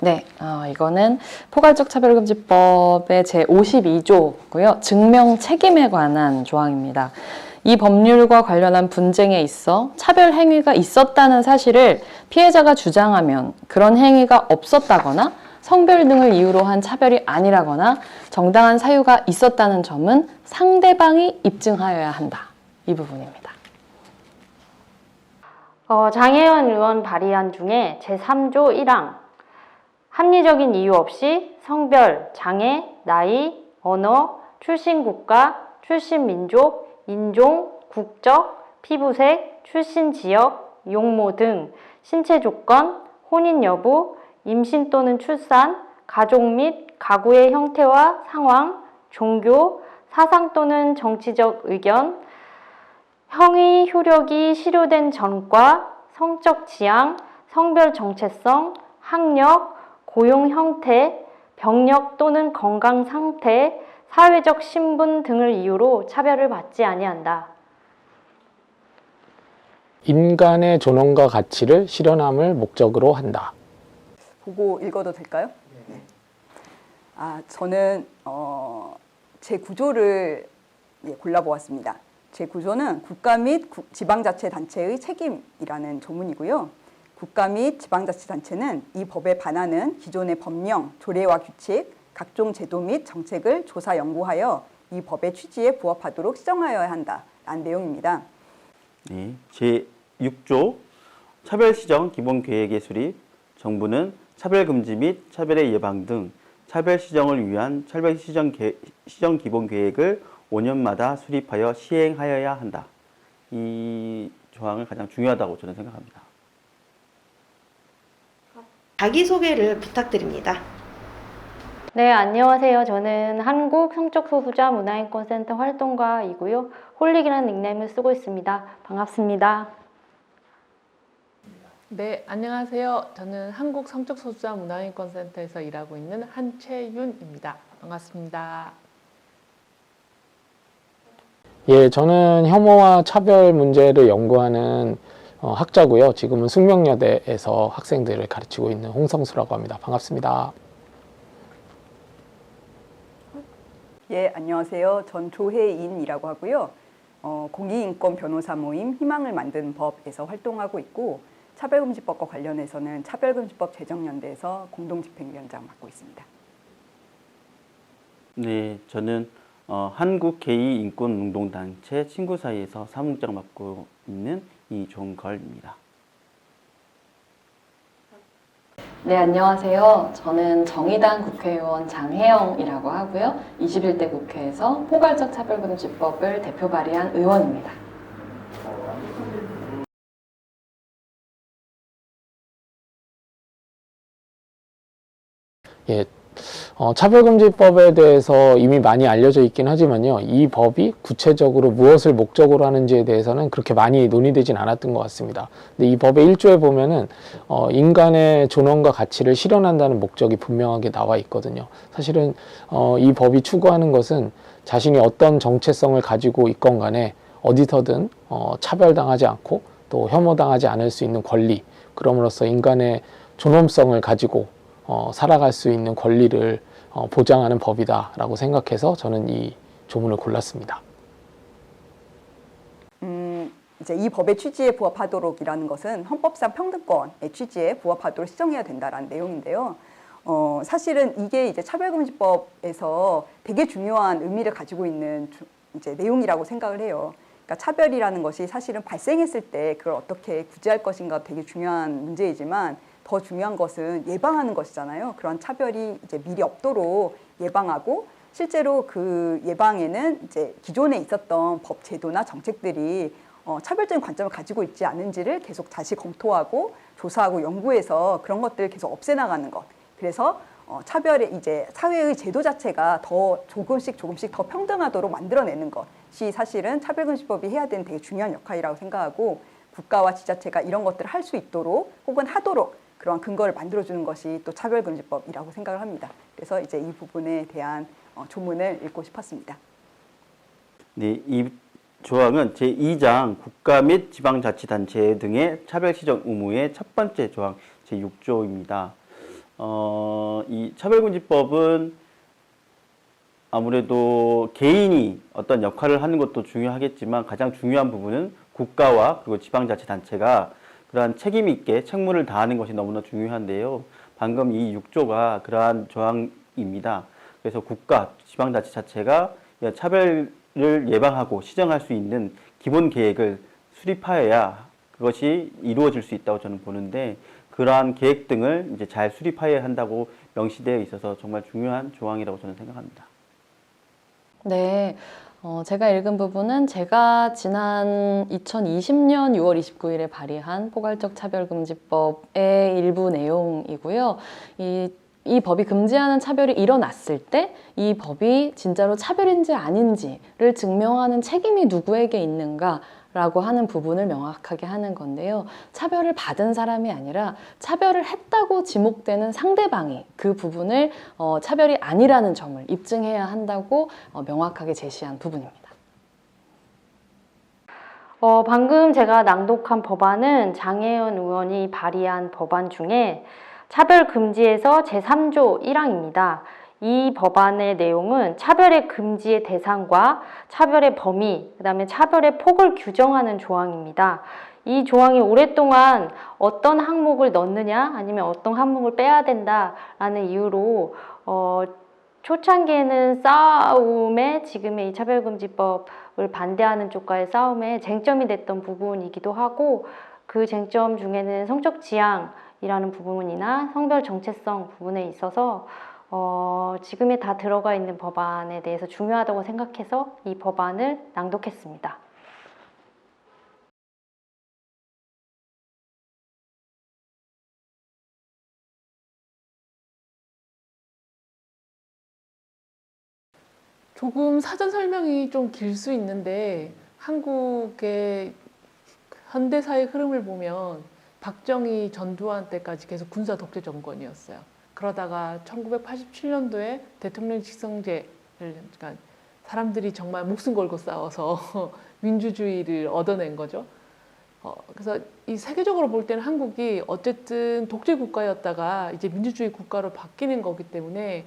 네, 이거는 포괄적 차별금지법의 제52조고요. 증명 책임에 관한 조항입니다. 이 법률과 관련한 분쟁에 있어 차별 행위가 있었다는 사실을 피해자가 주장하면 그런 행위가 없었다거나 성별 등을 이유로 한 차별이 아니라거나 정당한 사유가 있었다는 점은 상대방이 입증하여야 한다. 이 부분입니다. 장혜연 의원 발의안 중에 제3조 1항 합리적인 이유 없이 성별, 장애, 나이, 언어, 출신 국가, 출신 민족, 인종, 국적, 피부색, 출신 지역, 용모 등 신체 조건, 혼인 여부, 임신 또는 출산, 가족 및 가구의 형태와 상황, 종교, 사상 또는 정치적 의견, 형의 효력이 실효된 전과, 성적 지향, 성별 정체성, 학력, 고용 형태, 병력 또는 건강 상태, 사회적 신분 등을 이유로 차별을 받지 아니한다. 인간의 존엄과 가치를 실현함을 목적으로 한다. 보고 읽어도 될까요? 네. 저는 제 구조를 골라보았습니다. 제 구조는 국가 및 지방자치단체의 책임이라는 조문이고요. 국가 및 지방자치단체는 이 법에 반하는 기존의 법령, 조례와 규칙, 각종 제도 및 정책을 조사 연구하여 이 법의 취지에 부합하도록 시정하여야 한다라는 내용입니다. 네, 제6조 차별시정 기본계획의 수립. 정부는 차별금지 및 차별의 예방 등 차별시정을 위한 차별시정 기본계획을 5년마다 수립하여 시행하여야 한다. 이 조항을 가장 중요하다고 저는 생각합니다. 자기소개를 부탁드립니다. 네, 안녕하세요. 저는 한국성적소수자문화인권센터 활동가이고요. 홀릭이라는 닉네임을 쓰고 있습니다. 반갑습니다. 네, 안녕하세요. 저는 한국성적소수자문화인권센터에서 일하고 있는 한채윤입니다. 반갑습니다. 예, 저는 혐오와 차별 문제를 연구하는 학자고요. 지금은 숙명여대에서 학생들을 가르치고 있는 홍성수라고 합니다. 반갑습니다. 예, 안녕하세요. 전 조혜인이라고 하고요. 공익인권 변호사 모임 희망을 만든 법에서 활동하고 있고 차별금지법과 관련해서는 차별금지법 제정연대에서 공동집행위원장 맡고 있습니다. 네, 저는 한국게이인권운동단체 친구 사이에서 사무국장 맡고 있는 이종걸입니다. 네, 안녕하세요. 저는 정의당 국회의원 장혜영이라고 하고요. 21대 국회에서 포괄적 차별금지법을 대표 발의한 의원입니다. 예, 차별금지법에 대해서 이미 많이 알려져 있긴 하지만요. 이 법이 구체적으로 무엇을 목적으로 하는지에 대해서는 그렇게 많이 논의되진 않았던 것 같습니다. 근데 이 법의 1조에 보면은 인간의 존엄과 가치를 실현한다는 목적이 분명하게 나와 있거든요. 사실은 이 법이 추구하는 것은 자신이 어떤 정체성을 가지고 있건 간에 어디서든 차별당하지 않고 또 혐오당하지 않을 수 있는 권리, 그럼으로써 인간의 존엄성을 가지고 살아갈 수 있는 권리를 보장하는 법이다라고 생각해서 저는 이 조문을 골랐습니다. 이제 이 법의 취지에 부합하도록이라는 것은 헌법상 평등권의 취지에 부합하도록 시정해야 된다라는 내용인데요. 사실은 이게 이제 차별금지법에서 되게 중요한 의미를 가지고 있는 이제 내용이라고 생각을 해요. 그러니까 차별이라는 것이 사실은 발생했을 때 그걸 어떻게 구제할 것인가 되게 중요한 문제이지만 더 중요한 것은 예방하는 것이잖아요. 그런 차별이 이제 미리 없도록 예방하고 실제로 그 예방에는 이제 기존에 있었던 법 제도나 정책들이 차별적인 관점을 가지고 있지 않은지를 계속 다시 검토하고 조사하고 연구해서 그런 것들을 계속 없애나가는 것. 그래서 차별의 이제 사회의 제도 자체가 더 조금씩 더 평등하도록 만들어내는 것이 사실은 차별금지법이 해야 되는 되게 중요한 역할이라고 생각하고 국가와 지자체가 이런 것들을 할 수 있도록 혹은 하도록 그런 근거를 만들어주는 것이 또 차별금지법이라고 생각을 합니다. 그래서 이제 이 부분에 대한 조문을 읽고 싶었습니다. 네, 이 조항은 제2장 국가 및 지방자치단체 등의 차별시정 의무의 첫 번째 조항 제6조입니다. 이 차별금지법은 아무래도 개인이 어떤 역할을 하는 것도 중요하겠지만 가장 중요한 부분은 국가와 그리고 지방자치단체가 그러한 책임 있게 책무를 다하는 것이 너무나 중요한데요. 방금 이 6조가 그러한 조항입니다. 그래서 국가, 지방자치자체가 차별을 예방하고 시정할 수 있는 기본 계획을 수립하여야 그것이 이루어질 수 있다고 저는 보는데 그러한 계획 등을 이제 잘 수립하여야 한다고 명시되어 있어서 정말 중요한 조항이라고 저는 생각합니다. 네, 제가 읽은 부분은 제가 지난 2020년 6월 29일에 발의한 포괄적 차별금지법의 일부 내용이고요. 이 법이 금지하는 차별이 일어났을 때 이 법이 진짜로 차별인지 아닌지를 증명하는 책임이 누구에게 있는가라고 하는 부분을 명확하게 하는 건데요. 차별을 받은 사람이 아니라 차별을 했다고 지목되는 상대방이 그 부분을 차별이 아니라는 점을 입증해야 한다고 명확하게 제시한 부분입니다. 방금 제가 낭독한 법안은 장혜연 의원이 발의한 법안 중에 차별금지에서 제3조 1항입니다. 이 법안의 내용은 차별의 금지의 대상과 차별의 범위, 그다음에 차별의 폭을 규정하는 조항입니다. 이 조항이 오랫동안 어떤 항목을 넣느냐 아니면 어떤 항목을 빼야 된다라는 이유로 초창기에는 싸움에 지금의 이 차별금지법을 반대하는 쪽과의 싸움에 쟁점이 됐던 부분이기도 하고 그 쟁점 중에는 성적 지향이라는 부분이나 성별 정체성 부분에 있어서 지금에 다 들어가 있는 법안에 대해서 중요하다고 생각해서 이 법안을 낭독했습니다. 조금 사전 설명이 좀 길 수 있는데 한국의 현대사의 흐름을 보면 박정희 전두환 때까지 계속 군사 독재 정권이었어요. 그러다가 1987년도에 대통령 직선제를 그러니까 사람들이 정말 목숨 걸고 싸워서 민주주의를 얻어낸 거죠. 그래서 이 세계적으로 볼 때는 한국이 어쨌든 독재 국가였다가 이제 민주주의 국가로 바뀌는 거기 때문에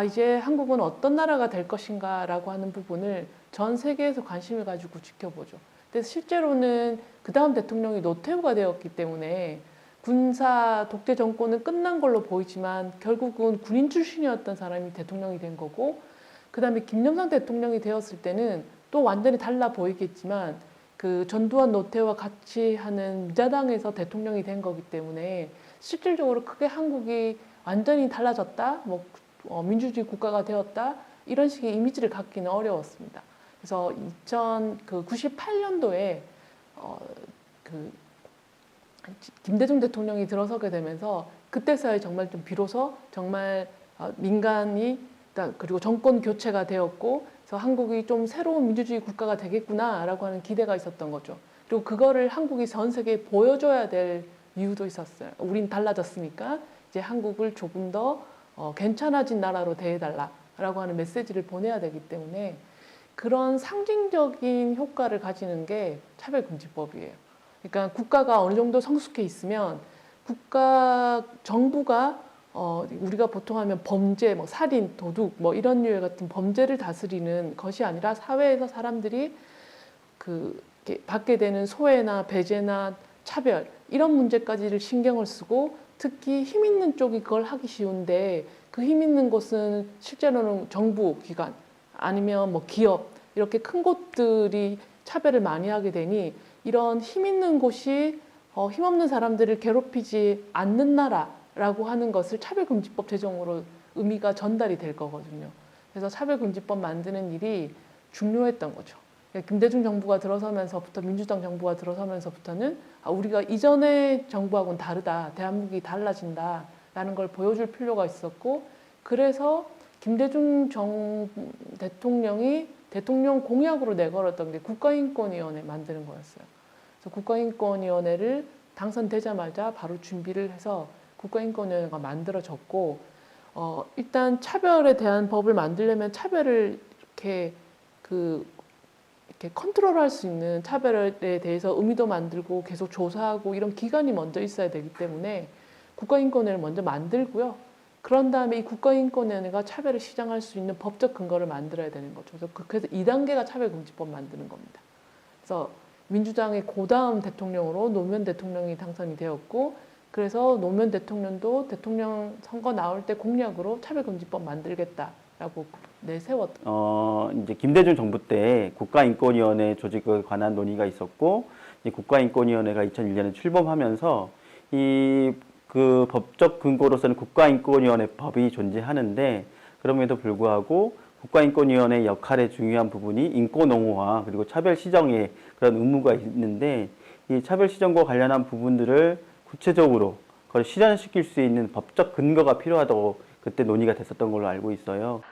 이제 한국은 어떤 나라가 될 것인가라고 하는 부분을 전 세계에서 관심을 가지고 지켜보죠. 그래서 실제로는 그 다음 대통령이 노태우가 되었기 때문에 군사 독재 정권은 끝난 걸로 보이지만 결국은 군인 출신이었던 사람이 대통령이 된 거고 그 다음에 김영삼 대통령이 되었을 때는 또 완전히 달라 보이겠지만 그 전두환 노태우와 같이 하는 민자당에서 대통령이 된 거기 때문에 실질적으로 크게 한국이 완전히 달라졌다, 민주주의 국가가 되었다 이런 식의 이미지를 갖기는 어려웠습니다. 그래서 1998년도에 김대중 대통령이 들어서게 되면서 그때서야 정말 좀 비로소 정말 민간이 그리고 정권 교체가 되었고 그래서 한국이 좀 새로운 민주주의 국가가 되겠구나라고 하는 기대가 있었던 거죠. 그리고 그거를 한국이 전 세계에 보여줘야 될 이유도 있었어요. 우린 달라졌으니까 이제 한국을 조금 더 괜찮아진 나라로 대해달라라고 하는 메시지를 보내야 되기 때문에 그런 상징적인 효과를 가지는 게 차별금지법이에요. 그러니까 국가가 어느 정도 성숙해 있으면 정부가 우리가 보통 하면 범죄, 살인, 도둑, 이런 류의 같은 범죄를 다스리는 것이 아니라 사회에서 사람들이 받게 되는 소외나 배제나 차별 이런 문제까지를 신경을 쓰고 특히 힘 있는 쪽이 그걸 하기 쉬운데 그 힘 있는 곳은 실제로는 정부 기관 아니면 기업 이렇게 큰 곳들이 차별을 많이 하게 되니 이런 힘 있는 곳이 힘없는 사람들을 괴롭히지 않는 나라라고 하는 것을 차별금지법 제정으로 의미가 전달이 될 거거든요. 그래서 차별금지법 만드는 일이 중요했던 거죠. 김대중 정부가 들어서면서부터 민주당 정부가 들어서면서부터는 우리가 이전의 정부하고는 다르다. 대한민국이 달라진다라는 걸 보여줄 필요가 있었고 그래서 김대중 대통령이 대통령 공약으로 내걸었던 게 국가인권위원회 만드는 거였어요. 그래서 국가인권위원회를 당선되자마자 바로 준비를 해서 국가인권위원회가 만들어졌고 일단 차별에 대한 법을 만들려면 차별을 이렇게 컨트롤할 수 있는 차별에 대해서 의미도 만들고 계속 조사하고 이런 기관이 먼저 있어야 되기 때문에 국가인권위를 먼저 만들고요. 그런 다음에 이 국가인권위원회가 차별을 시정할 수 있는 법적 근거를 만들어야 되는 거죠. 그래서 2단계가 차별금지법 만드는 겁니다. 그래서 민주당의 고다음 대통령으로 노무현 대통령이 당선이 되었고, 그래서 노무현 대통령도 대통령 선거 나올 때 공약으로 차별금지법 만들겠다라고 내세웠던. 이제 김대중 정부 때 국가인권위원회 조직에 관한 논의가 있었고, 이 국가인권위원회가 2001년에 출범하면서 그 법적 근거로서는 국가인권위원회 법이 존재하는데, 그럼에도 불구하고 국가인권위원회 역할의 중요한 부분이 인권옹호와 그리고 차별 시정에 그런 의무가 있는데, 이 차별 시정과 관련한 부분들을 구체적으로 그걸 실현시킬 수 있는 법적 근거가 필요하다고 그때 논의가 됐었던 걸로 알고 있어요.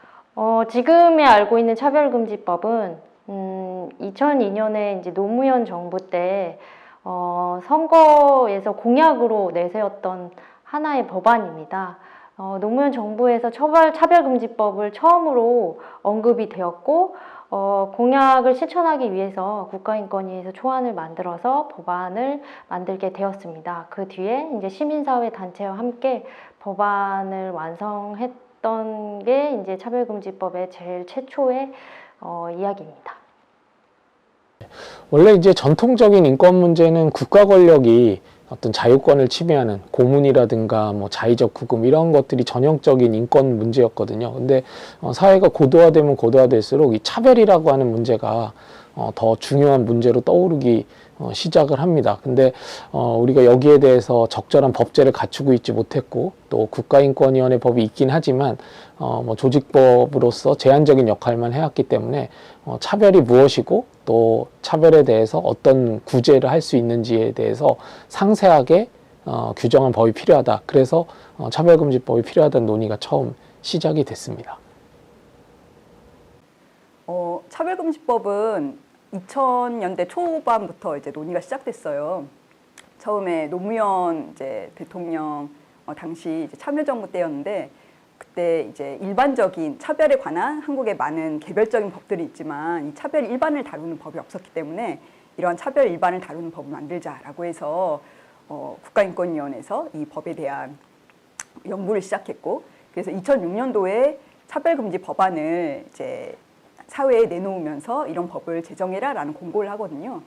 지금에 알고 있는 차별금지법은 2002년에 이제 노무현 정부 때 선거에서 공약으로 내세웠던 하나의 법안입니다. 노무현 정부에서 차별금지법을 처음으로 언급이 되었고, 공약을 실천하기 위해서 국가인권위에서 초안을 만들어서 법안을 만들게 되었습니다. 그 뒤에 이제 시민사회 단체와 함께 법안을 완성했던 게 이제 차별금지법의 제일 최초의 이야기입니다. 원래 이제 전통적인 인권 문제는 국가 권력이 어떤 자유권을 침해하는 고문이라든가 뭐 자의적 구금 이런 것들이 전형적인 인권 문제였거든요. 근데 사회가 고도화되면 고도화될수록 이 차별이라고 하는 문제가 더 중요한 문제로 떠오르기 시작을 합니다. 근데 우리가 여기에 대해서 적절한 법제를 갖추고 있지 못했고, 또 국가인권위원회 법이 있긴 하지만 뭐 조직법으로서 제한적인 역할만 해왔기 때문에 차별이 무엇이고 또 차별에 대해서 어떤 구제를 할 수 있는지에 대해서 상세하게 규정한 법이 필요하다. 그래서 차별금지법이 필요하다는 논의가 처음 시작이 됐습니다. 차별금지법은 2000년대 초반부터 이제 논의가 시작됐어요. 처음에 노무현 이제 대통령 당시 이제 참여정부 때였는데, 그때 이제 일반적인 차별에 관한 한국의 많은 개별적인 법들이 있지만 이 차별 일반을 다루는 법이 없었기 때문에 이러한 차별 일반을 다루는 법을 만들자라고 해서 국가인권위원회에서 이 법에 대한 연구를 시작했고, 그래서 2006년도에 차별금지 법안을 이제 사회에 내놓으면서 이런 법을 제정해라라는 공고를 하거든요.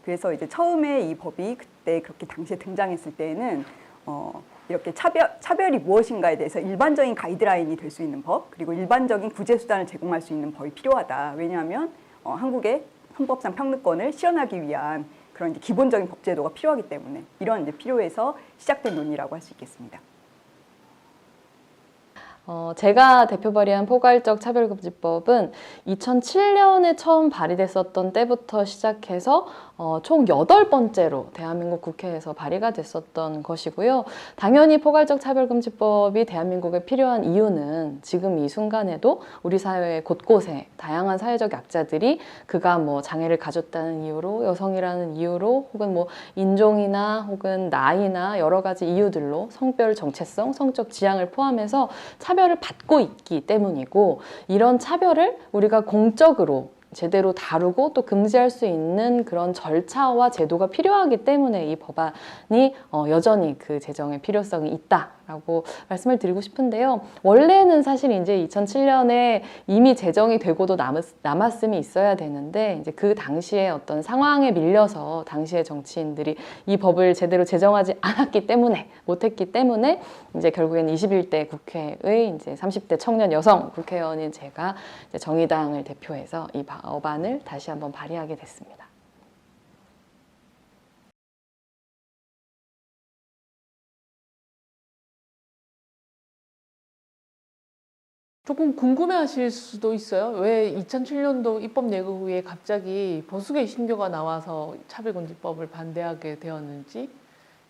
그래서 이제 처음에 이 법이 그때 그렇게 당시에 등장했을 때는 이렇게 차별이 무엇인가에 대해서 일반적인 가이드라인이 될 수 있는 법, 그리고 일반적인 구제 수단을 제공할 수 있는 법이 필요하다. 왜냐하면 한국의 헌법상 평등권을 실현하기 위한 그런 이제 기본적인 법 제도가 필요하기 때문에 이런 이제 필요해서 시작된 논의라고 할 수 있겠습니다. 제가 대표 발의한 포괄적 차별금지법은 2007년에 처음 발의됐었던 때부터 시작해서 총 8번째로 대한민국 국회에서 발의가 됐었던 것이고요. 당연히 포괄적 차별금지법이 대한민국에 필요한 이유는 지금 이 순간에도 우리 사회 곳곳에 다양한 사회적 약자들이 그가 뭐 장애를 가졌다는 이유로, 여성이라는 이유로, 혹은 뭐 인종이나 혹은 나이나 여러 가지 이유들로 성별 정체성, 성적 지향을 포함해서 차별을 받고 있기 때문이고, 이런 차별을 우리가 공적으로 제대로 다루고 또 금지할 수 있는 그런 절차와 제도가 필요하기 때문에 이 법안이 여전히 그 제정의 필요성이 있다라고 말씀을 드리고 싶은데요. 원래는 사실 이제 2007년에 이미 제정이 되고도 남았음이 있어야 되는데, 이제 그 당시에 어떤 상황에 밀려서 당시의 정치인들이 이 법을 제대로 제정하지 않았기 때문에, 못했기 때문에 이제 결국엔 21대 국회의 이제 30대 청년 여성 국회의원인 제가 이제 정의당을 대표해서 이 법안을 다시 한번 발의하게 됐습니다. 조금 궁금해하실 수도 있어요. 왜 2007년도 입법 예고 후에 갑자기 보수계 신교가 나와서 차별금지법을 반대하게 되었는지,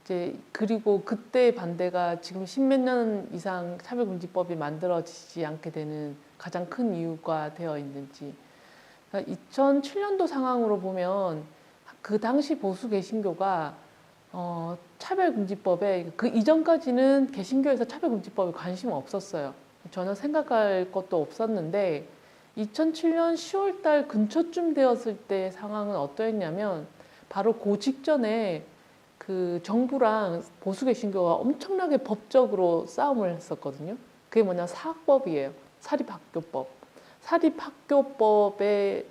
이제 그리고 그때 반대가 지금 십몇 년 이상 차별금지법이 만들어지지 않게 되는 가장 큰 이유가 되어 있는지. 그러니까 2007년도 상황으로 보면 그 당시 보수 개신교가 차별금지법에, 그 이전까지는 개신교에서 차별금지법에 관심 없었어요. 전혀 생각할 것도 없었는데 2007년 10월달 근처쯤 되었을 때 상황은 어떠했냐면, 바로 그 직전에 그 정부랑 보수 개신교가 엄청나게 법적으로 싸움을 했었거든요. 그게 뭐냐, 사학법이에요. 사립학교법. 사립학교법에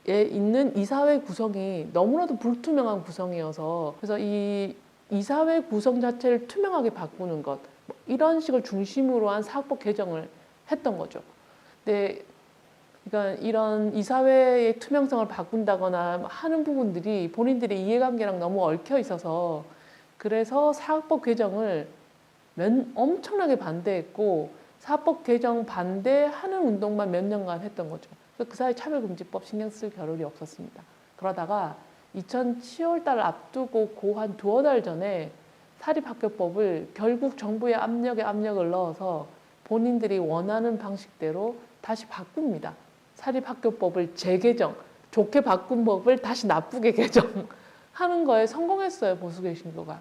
있는 이사회 구성이 너무나도 불투명한 구성이어서, 그래서 이 이사회 구성 자체를 투명하게 바꾸는 것, 뭐 이런 식을 중심으로 한 사학법 개정을 했던 거죠. 근데 그러니까 이런 이사회의 투명성을 바꾼다거나 하는 부분들이 본인들의 이해관계랑 너무 얽혀 있어서, 그래서 사학법 개정을 엄청나게 반대했고, 사학법 개정 반대하는 운동만 몇 년간 했던 거죠. 그 사이 차별금지법 신경 쓸 겨를이 없었습니다. 그러다가 2010월 달 앞두고 한 두어 달 전에 사립학교법을 결국 정부의 압력에 압력을 넣어서 본인들이 원하는 방식대로 다시 바꿉니다. 사립학교법을 재개정, 좋게 바꾼 법을 다시 나쁘게 개정하는 거에 성공했어요, 보수개신교가.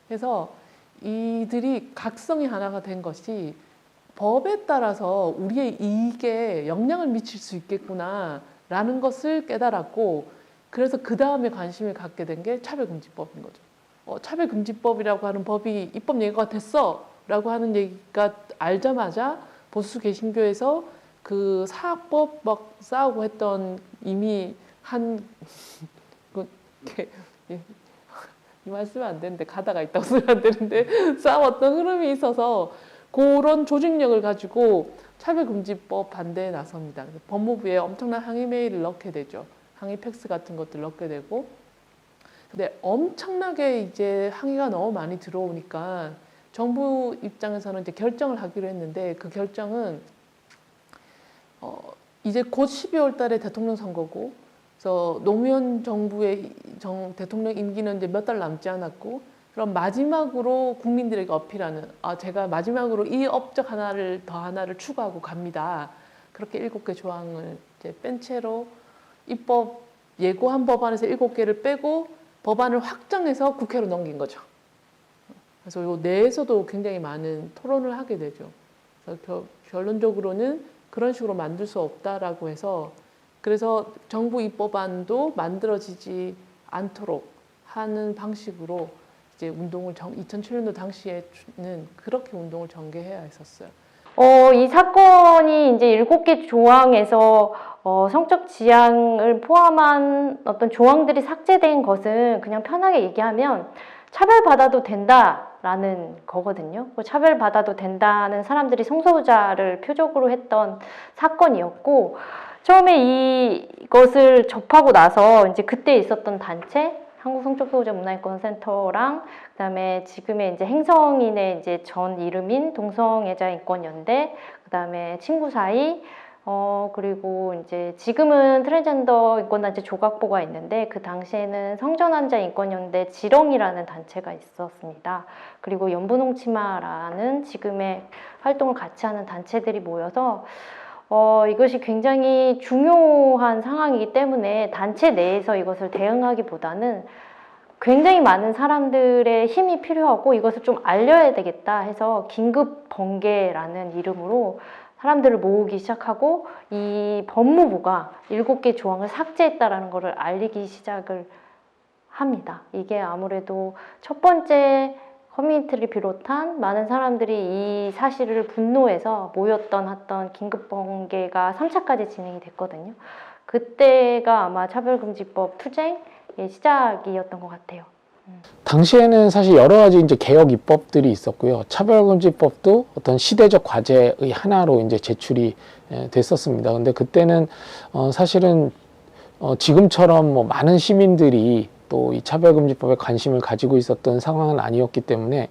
그래서 이들이 각성이 하나가 된 것이, 법에 따라서 우리의 이익에 영향을 미칠 수 있겠구나라는 것을 깨달았고, 그래서 그 다음에 관심을 갖게 된 게 차별금지법인 거죠. 차별금지법이라고 하는 법이 입법 예고가 됐어 라고 하는 얘기가 알자마자 보수 개신교에서 그 사학법 막 싸우고 했던, 이미 이 말씀은 안 되는데, 가다가 있다고 쓰면 안 되는데 싸웠던 흐름이 있어서 그런 조직력을 가지고 차별금지법 반대에 나섭니다. 법무부에 엄청난 항의 메일을 넣게 되죠. 항의 팩스 같은 것들 넣게 되고, 근데 엄청나게 이제 항의가 너무 많이 들어오니까 정부 입장에서는 이제 결정을 하기로 했는데, 그 결정은 이제 곧 12월 달에 대통령 선거고, 그래서 노무현 정부의 대통령 임기는 이제 몇 달 남지 않았고, 그럼 마지막으로 국민들에게 어필하는, 제가 마지막으로 이 업적 하나를 추가하고 갑니다. 그렇게 7개 조항을 이제 뺀 채로 입법 예고한 법안에서 7개를 빼고 법안을 확정해서 국회로 넘긴 거죠. 그래서 요 내에서도 굉장히 많은 토론을 하게 되죠. 그래서 결론적으로는 그런 식으로 만들 수 없다라고 해서, 그래서 정부 입법안도 만들어지지 않도록 하는 방식으로 이제 운동을 2007년도 당시에는 그렇게 운동을 전개해야 했었어요. 이 사건이 이제 7개 조항에서 성적 지향을 포함한 어떤 조항들이 삭제된 것은 그냥 편하게 얘기하면 차별받아도 된다라는 거거든요. 차별받아도 된다는 사람들이 성소수자를 표적으로 했던 사건이었고, 처음에 이것을 접하고 나서 이제 그때 있었던 단체, 한국성적소수자문화인권센터랑 그다음에 지금의 이제 행성인의 이제 전 이름인 동성애자인권연대, 그다음에 친구사이, 그리고 이제 지금은 트랜스젠더 인권단체 조각보가 있는데, 그 당시에는 성전환자인권연대 지렁이라는 단체가 있었습니다. 그리고 연분홍치마라는 지금의 활동을 같이 하는 단체들이 모여서 이것이 굉장히 중요한 상황이기 때문에 단체 내에서 이것을 대응하기보다는 굉장히 많은 사람들의 힘이 필요하고 이것을 좀 알려야 되겠다 해서 긴급 번개라는 이름으로 사람들을 모으기 시작하고, 이 법무부가 7개 조항을 삭제했다라는 것을 알리기 시작을 합니다. 이게 아무래도 첫 번째 커뮤니티를 비롯한 많은 사람들이 이 사실을 분노해서 모였던 긴급 번개가 3차까지 진행이 됐거든요. 그때가 아마 차별금지법 투쟁의 시작이었던 것 같아요. 당시에는 사실 여러 가지 이제 개혁 입법들이 있었고요. 차별금지법도 어떤 시대적 과제의 하나로 이제 제출이 됐었습니다. 근데 그때는 사실은 지금처럼 뭐 많은 시민들이 또 이 차별금지법에 관심을 가지고 있었던 상황은 아니었기 때문에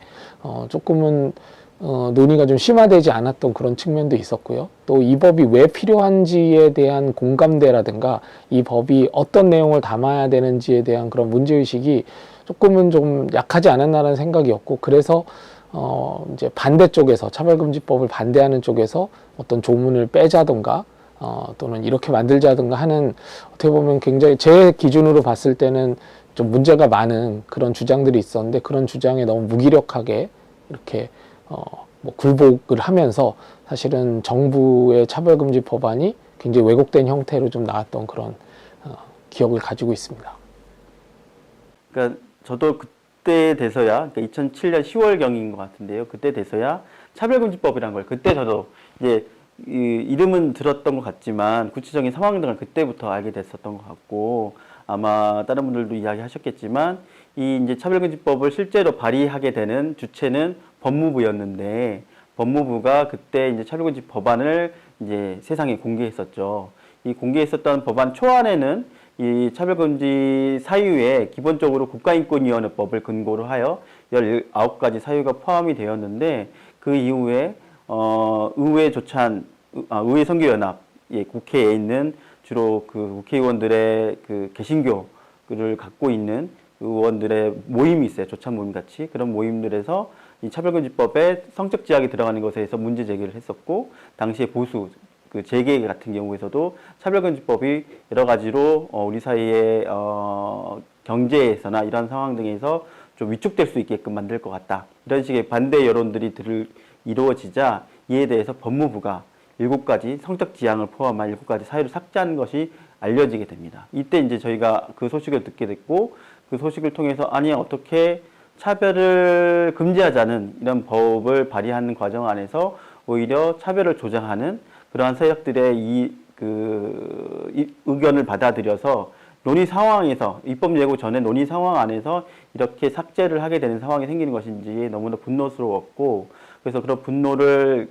조금은 논의가 좀 심화되지 않았던 그런 측면도 있었고요. 또 이 법이 왜 필요한지에 대한 공감대라든가 이 법이 어떤 내용을 담아야 되는지에 대한 그런 문제의식이 조금은 좀 약하지 않았나라는 생각이었고, 그래서 이제 반대쪽에서 차별금지법을 반대하는 쪽에서 어떤 조문을 빼자던가 또는 이렇게 만들자든가 하는, 어떻게 보면 굉장히 제 기준으로 봤을 때는 좀 문제가 많은 그런 주장들이 있었는데, 그런 주장에 너무 무기력하게 이렇게 뭐 굴복을 하면서 사실은 정부의 차별금지 법안이 굉장히 왜곡된 형태로 좀 나왔던 그런 기억을 가지고 있습니다. 그러니까 저도 그때 돼서야, 그러니까 2007년 10월경인 것 같은데요. 그때 돼서야 차별금지법이란 걸, 그때 저도 이제 이름은 들었던 것 같지만 구체적인 상황 등을 그때부터 알게 됐었던 것 같고, 아마 다른 분들도 이야기하셨겠지만 이 이제 차별금지법을 실제로 발의하게 되는 주체는 법무부였는데, 법무부가 그때 이제 차별금지 법안을 이제 세상에 공개했었죠. 이 공개했었던 법안 초안에는 이 차별금지 사유에 기본적으로 국가인권위원회법을 근거로 하여 19가지 사유가 포함이 되었는데, 그 이후에 의회선교연합, 예, 국회에 있는 주로 그 국회의원들의 그 개신교를 갖고 있는 의원들의 모임이 있어요. 조찬 모임 같이. 그런 모임들에서 이 차별금지법에 성적 지향이 들어가는 것에 대해서 문제 제기를 했었고, 당시에 보수 그 재계 같은 경우에서도 차별금지법이 여러 가지로 우리 사회의 경제에서나 이런 상황 등에서 좀 위축될 수 있게끔 만들 것 같다. 이런 식의 반대 여론들이 이루어지자 이에 대해서 법무부가 7가지 성적 지향을 포함한 7가지 사유를 삭제하는 것이 알려지게 됩니다. 이때 이제 저희가 그 소식을 듣게 됐고, 그 소식을 통해서 아니 어떻게 차별을 금지하자는 이런 법을 발의하는 과정 안에서 오히려 차별을 조장하는 그러한 세력들의 이 의견을 받아들여서 논의 상황에서, 입법 예고 전에 논의 상황 안에서 이렇게 삭제를 하게 되는 상황이 생기는 것인지 너무나 분노스러웠고, 그래서 그런 분노를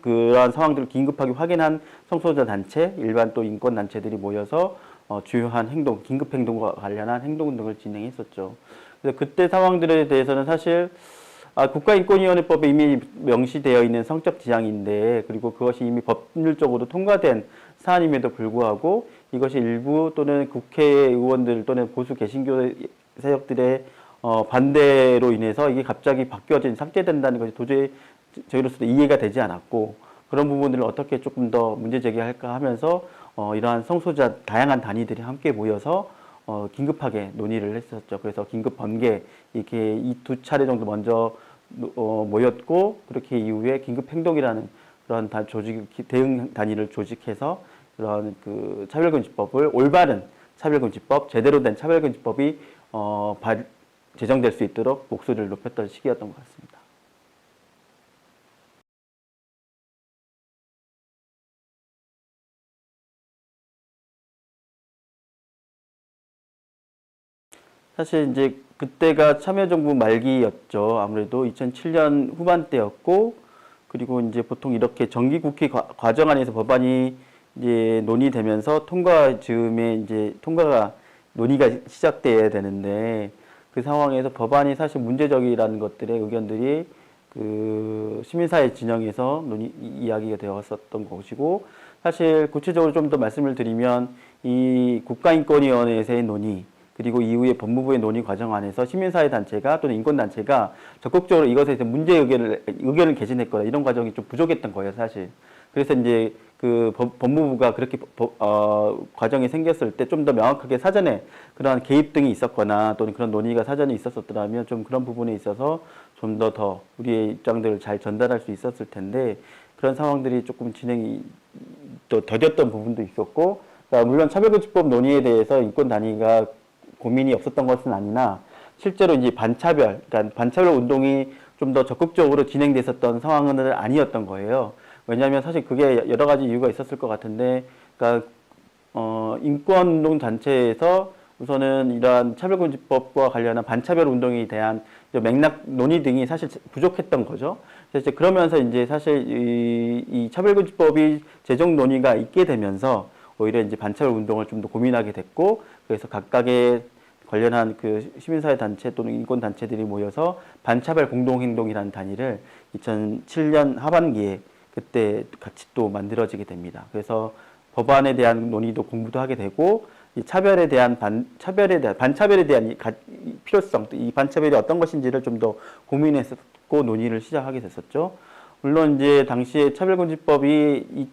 그러한 상황들을 긴급하게 확인한 성소수자 단체, 일반 또 인권 단체들이 모여서 주요한 행동, 긴급 행동과 관련한 행동 등을 진행했었죠. 그래서 그때 상황들에 대해서는 사실 국가인권위원회법에 이미 명시되어 있는 성적 지향인데, 그리고 그것이 이미 법률적으로 통과된 사안임에도 불구하고 이것이 일부 또는 국회의원들 또는 보수 개신교 세력들의 반대로 인해서 이게 갑자기 바뀌어진 삭제된다는 것이 도저히 저희로서도 이해가 되지 않았고, 그런 부분들을 어떻게 조금 더 문제 제기할까 하면서 이러한 성소수자 다양한 단위들이 함께 모여서 긴급하게 논의를 했었죠. 그래서 긴급 번개 이렇게 이 2차례 정도 먼저 모였고, 그렇게 이후에 긴급 행동이라는 그런 대응 단위를 조직해서 그런 그 차별금지법을, 올바른 차별금지법, 제대로 된 차별금지법이 제정될 수 있도록 목소리를 높였던 시기였던 것 같습니다. 사실 이제 그때가 참여정부 말기였죠. 아무래도 2007년 후반대였고, 그리고 이제 보통 이렇게 정기국회 과정 안에서 법안이 이제 논의되면서 통과 즈음에 이제 논의가 시작돼야 되는데, 그 상황에서 법안이 사실 문제적이라는 것들의 의견들이 그 시민사회 진영에서 이야기가 되었었던 것이고, 사실 구체적으로 좀 더 말씀을 드리면 이 국가인권위원회에서의 논의, 그리고 이후에 법무부의 논의 과정 안에서 시민사회 단체가 또는 인권단체가 적극적으로 이것에 대해서 문제 의견을 개진했거나 이런 과정이 좀 부족했던 거예요, 사실. 그래서 이제 그 법무부가 그렇게 과정이 생겼을 때 좀 더 명확하게 사전에 그러한 개입 등이 있었거나 또는 그런 논의가 사전에 있었더라면 좀 그런 부분에 있어서 좀 더 우리의 입장들을 잘 전달할 수 있었을 텐데, 그런 상황들이 조금 진행이 또 더뎠던 부분도 있었고, 그러니까 물론 차별금지법 논의에 대해서 인권 단위가 고민이 없었던 것은 아니나 실제로 이제 그러니까 반차별 운동이 좀 더 적극적으로 진행됐었던 상황은 아니었던 거예요. 왜냐하면 사실 그게 여러 가지 이유가 있었을 것 같은데, 그러니까 인권운동 단체에서 우선은 이러한 차별금지법과 관련한 반차별 운동에 대한 맥락 논의 등이 사실 부족했던 거죠. 그래서 이제 그러면서 이제 사실 이 차별금지법이 제정 논의가 있게 되면서 오히려 이제 반차별 운동을 좀 더 고민하게 됐고, 그래서 각각의 관련한 그 시민사회 단체 또는 인권 단체들이 모여서 반차별 공동행동이라는 단위를 2007년 하반기에 그때 같이 또 만들어지게 됩니다. 그래서 법안에 대한 논의도 공부도 하게 되고, 이 반차별에 대한 필요성, 이 반차별이 어떤 것인지를 좀 더 고민했었고 논의를 시작하게 됐었죠. 물론 이제 당시에 차별금지법이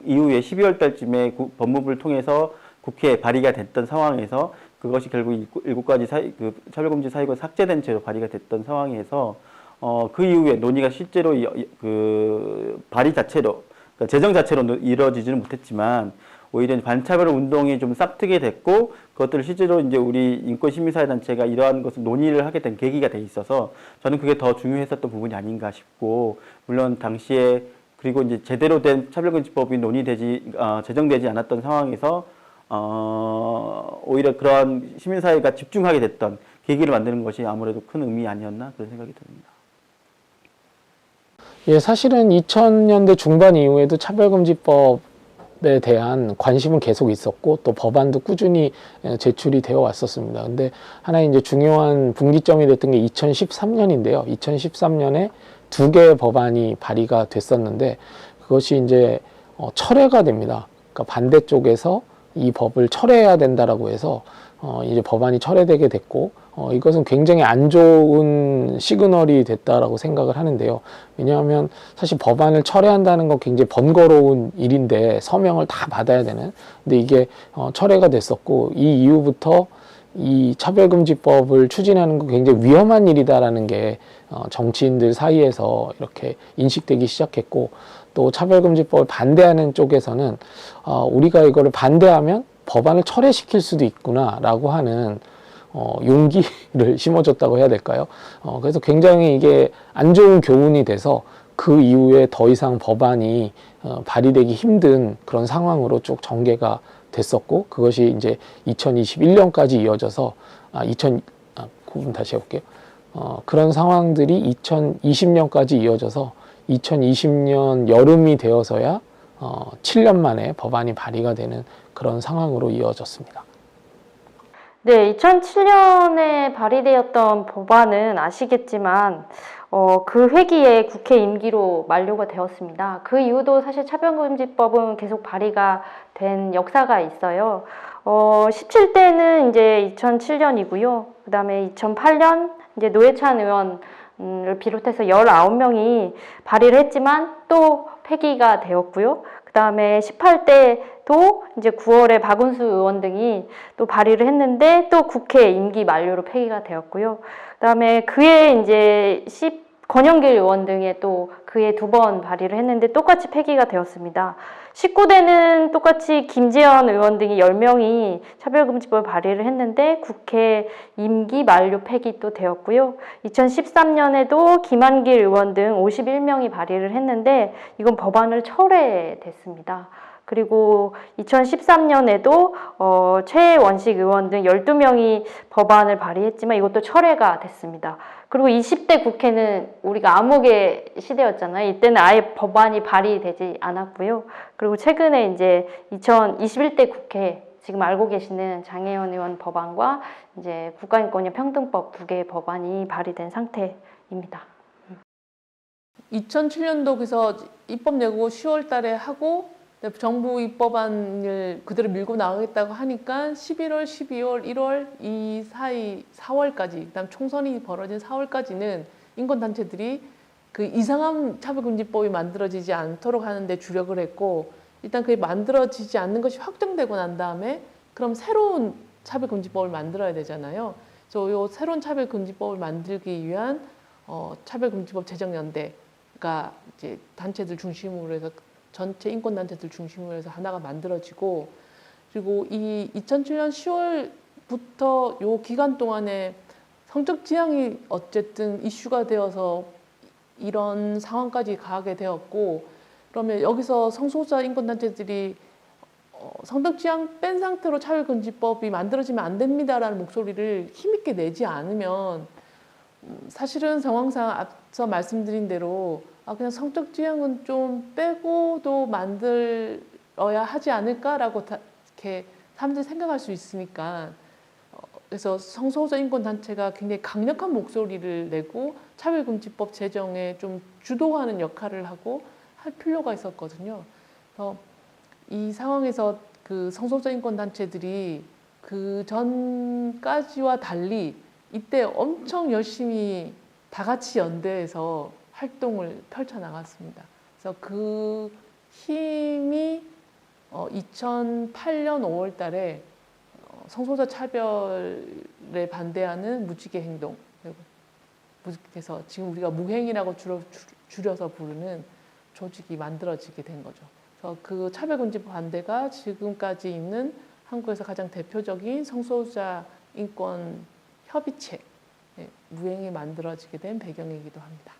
이후에 12월 달쯤에 법무부를 통해서 국회에 발의가 됐던 상황에서 그것이 결국 7가지 차별금지 사유가 삭제된 채로 발의가 됐던 상황에서 그 이후에 논의가 실제로 그 발의 자체로, 그러니까 제정 자체로 이루어지지는 못했지만 오히려 반차별 운동이 좀 싹트게 됐고 그것들을 실제로 이제 우리 인권시민사회단체가 이러한 것을 논의를 하게 된 계기가 돼 있어서 저는 그게 더 중요했었던 부분이 아닌가 싶고 물론 당시에 그리고 이제 제대로 된 차별금지법이 제정되지 않았던 상황에서 오히려 그러한 시민사회가 집중하게 됐던 계기를 만드는 것이 아무래도 큰 의미 아니었나 그런 생각이 듭니다. 예, 사실은 2000년대 중반 이후에도 차별금지법에 대한 관심은 계속 있었고 또 법안도 꾸준히 제출이 되어 왔었습니다. 근데 하나의 이제 중요한 분기점이 됐던 게 2013년인데요. 2013년에 2개의 법안이 발의가 됐었는데 그것이 이제 철회가 됩니다. 그러니까 반대쪽에서 이 법을 철회해야 된다라고 해서 이제 법안이 철회되게 됐고 이것은 굉장히 안 좋은 시그널이 됐다라고 생각을 하는데요. 왜냐하면 사실 법안을 철회한다는 건 굉장히 번거로운 일인데 서명을 다 받아야 되는. 근데 이게 철회가 됐었고 이 이후부터 이 차별금지법을 추진하는 건 굉장히 위험한 일이다라는 게 정치인들 사이에서 이렇게 인식되기 시작했고 또 차별금지법을 반대하는 쪽에서는 우리가 이거를 반대하면 법안을 철회시킬 수도 있구나라고 하는 용기를 심어줬다고 해야 될까요? 그래서 굉장히 이게 안 좋은 교훈이 돼서 그 이후에 더 이상 법안이 발의되기 힘든 그런 상황으로 쭉 전개가 됐었고 그것이 이제 2021년까지 이어져서 그분 다시 해볼게요. 그런 상황들이 2020년까지 이어져서 2020년 여름이 되어서야 7년 만에 법안이 발의가 되는 그런 상황으로 이어졌습니다. 네, 2007년에 발의되었던 법안은 아시겠지만 그 회기에 국회 임기로 만료가 되었습니다. 그 이후도 사실 차별금지법은 계속 발의가 된 역사가 있어요. 17대는 이제 2007년이고요. 그 다음에 2008년 이제 노회찬 의원을 비롯해서 19명이 발의를 했지만 또 폐기가 되었고요. 그 다음에 18대도 이제 9월에 박은수 의원 등이 또 발의를 했는데 또 국회 임기 만료로 폐기가 되었고요. 그 다음에 그해 이제 권영길 의원 등의 또 그해 2번 발의를 했는데 똑같이 폐기가 되었습니다. 19대는 똑같이 김재현 의원 등이 10명이 차별금지법을 발의를 했는데 국회 임기 만료 폐기 또 되었고요. 2013년에도 김한길 의원 등 51명이 발의를 했는데 이건 법안을 철회됐습니다. 그리고 2013년에도 최원식 의원 등 12명이 법안을 발의했지만 이것도 철회가 됐습니다. 그리고 20대 국회는 우리가 암흑의 시대였잖아요. 이때는 아예 법안이 발의되지 않았고요. 그리고 최근에 이제 2021대 국회 지금 알고 계시는 장혜연 의원 법안과 이제 국가인권과 평등법 2개의 법안이 발의된 상태입니다. 2007년도 그래서 입법 내고 10월 달에 하고 정부 입법안을 그대로 밀고 나가겠다고 하니까 11월, 12월, 1월 이 사이 4월까지 그다음 총선이 벌어진 4월까지는 인권단체들이 그 이상한 차별금지법이 만들어지지 않도록 하는데 주력을 했고 일단 그게 만들어지지 않는 것이 확정되고 난 다음에 그럼 새로운 차별금지법을 만들어야 되잖아요. 그래서 이 새로운 차별금지법을 만들기 위한 차별금지법 제정연대가 이제 단체들 중심으로 해서 전체 인권단체들 중심으로 해서 하나가 만들어지고 그리고 이 2007년 10월부터 요 기간 동안에 성적 지향이 어쨌든 이슈가 되어서 이런 상황까지 가게 되었고 그러면 여기서 성소수자 인권단체들이 성적 지향 뺀 상태로 차별금지법이 만들어지면 안 됩니다라는 목소리를 힘있게 내지 않으면 사실은 상황상 앞서 말씀드린 대로 그냥 성적 지향은 좀 빼고도 만들어야 하지 않을까라고 이렇게 사람들이 생각할 수 있으니까 그래서 성소수자 인권단체가 굉장히 강력한 목소리를 내고 차별금지법 제정에 좀 주도하는 역할을 하고 할 필요가 있었거든요. 그래서 이 상황에서 그 성소수자 인권단체들이 그 전까지와 달리 이때 엄청 열심히 다 같이 연대해서 활동을 펼쳐나갔습니다. 그래서 그 힘이 2008년 5월 달에 성소수자 차별에 반대하는 무지개 행동, 그래서 지금 우리가 무행이라고 줄여서 부르는 조직이 만들어지게 된 거죠. 그래서 그 차별금지 반대가 지금까지 있는 한국에서 가장 대표적인 성소수자 인권 협의체 무행이 만들어지게 된 배경이기도 합니다.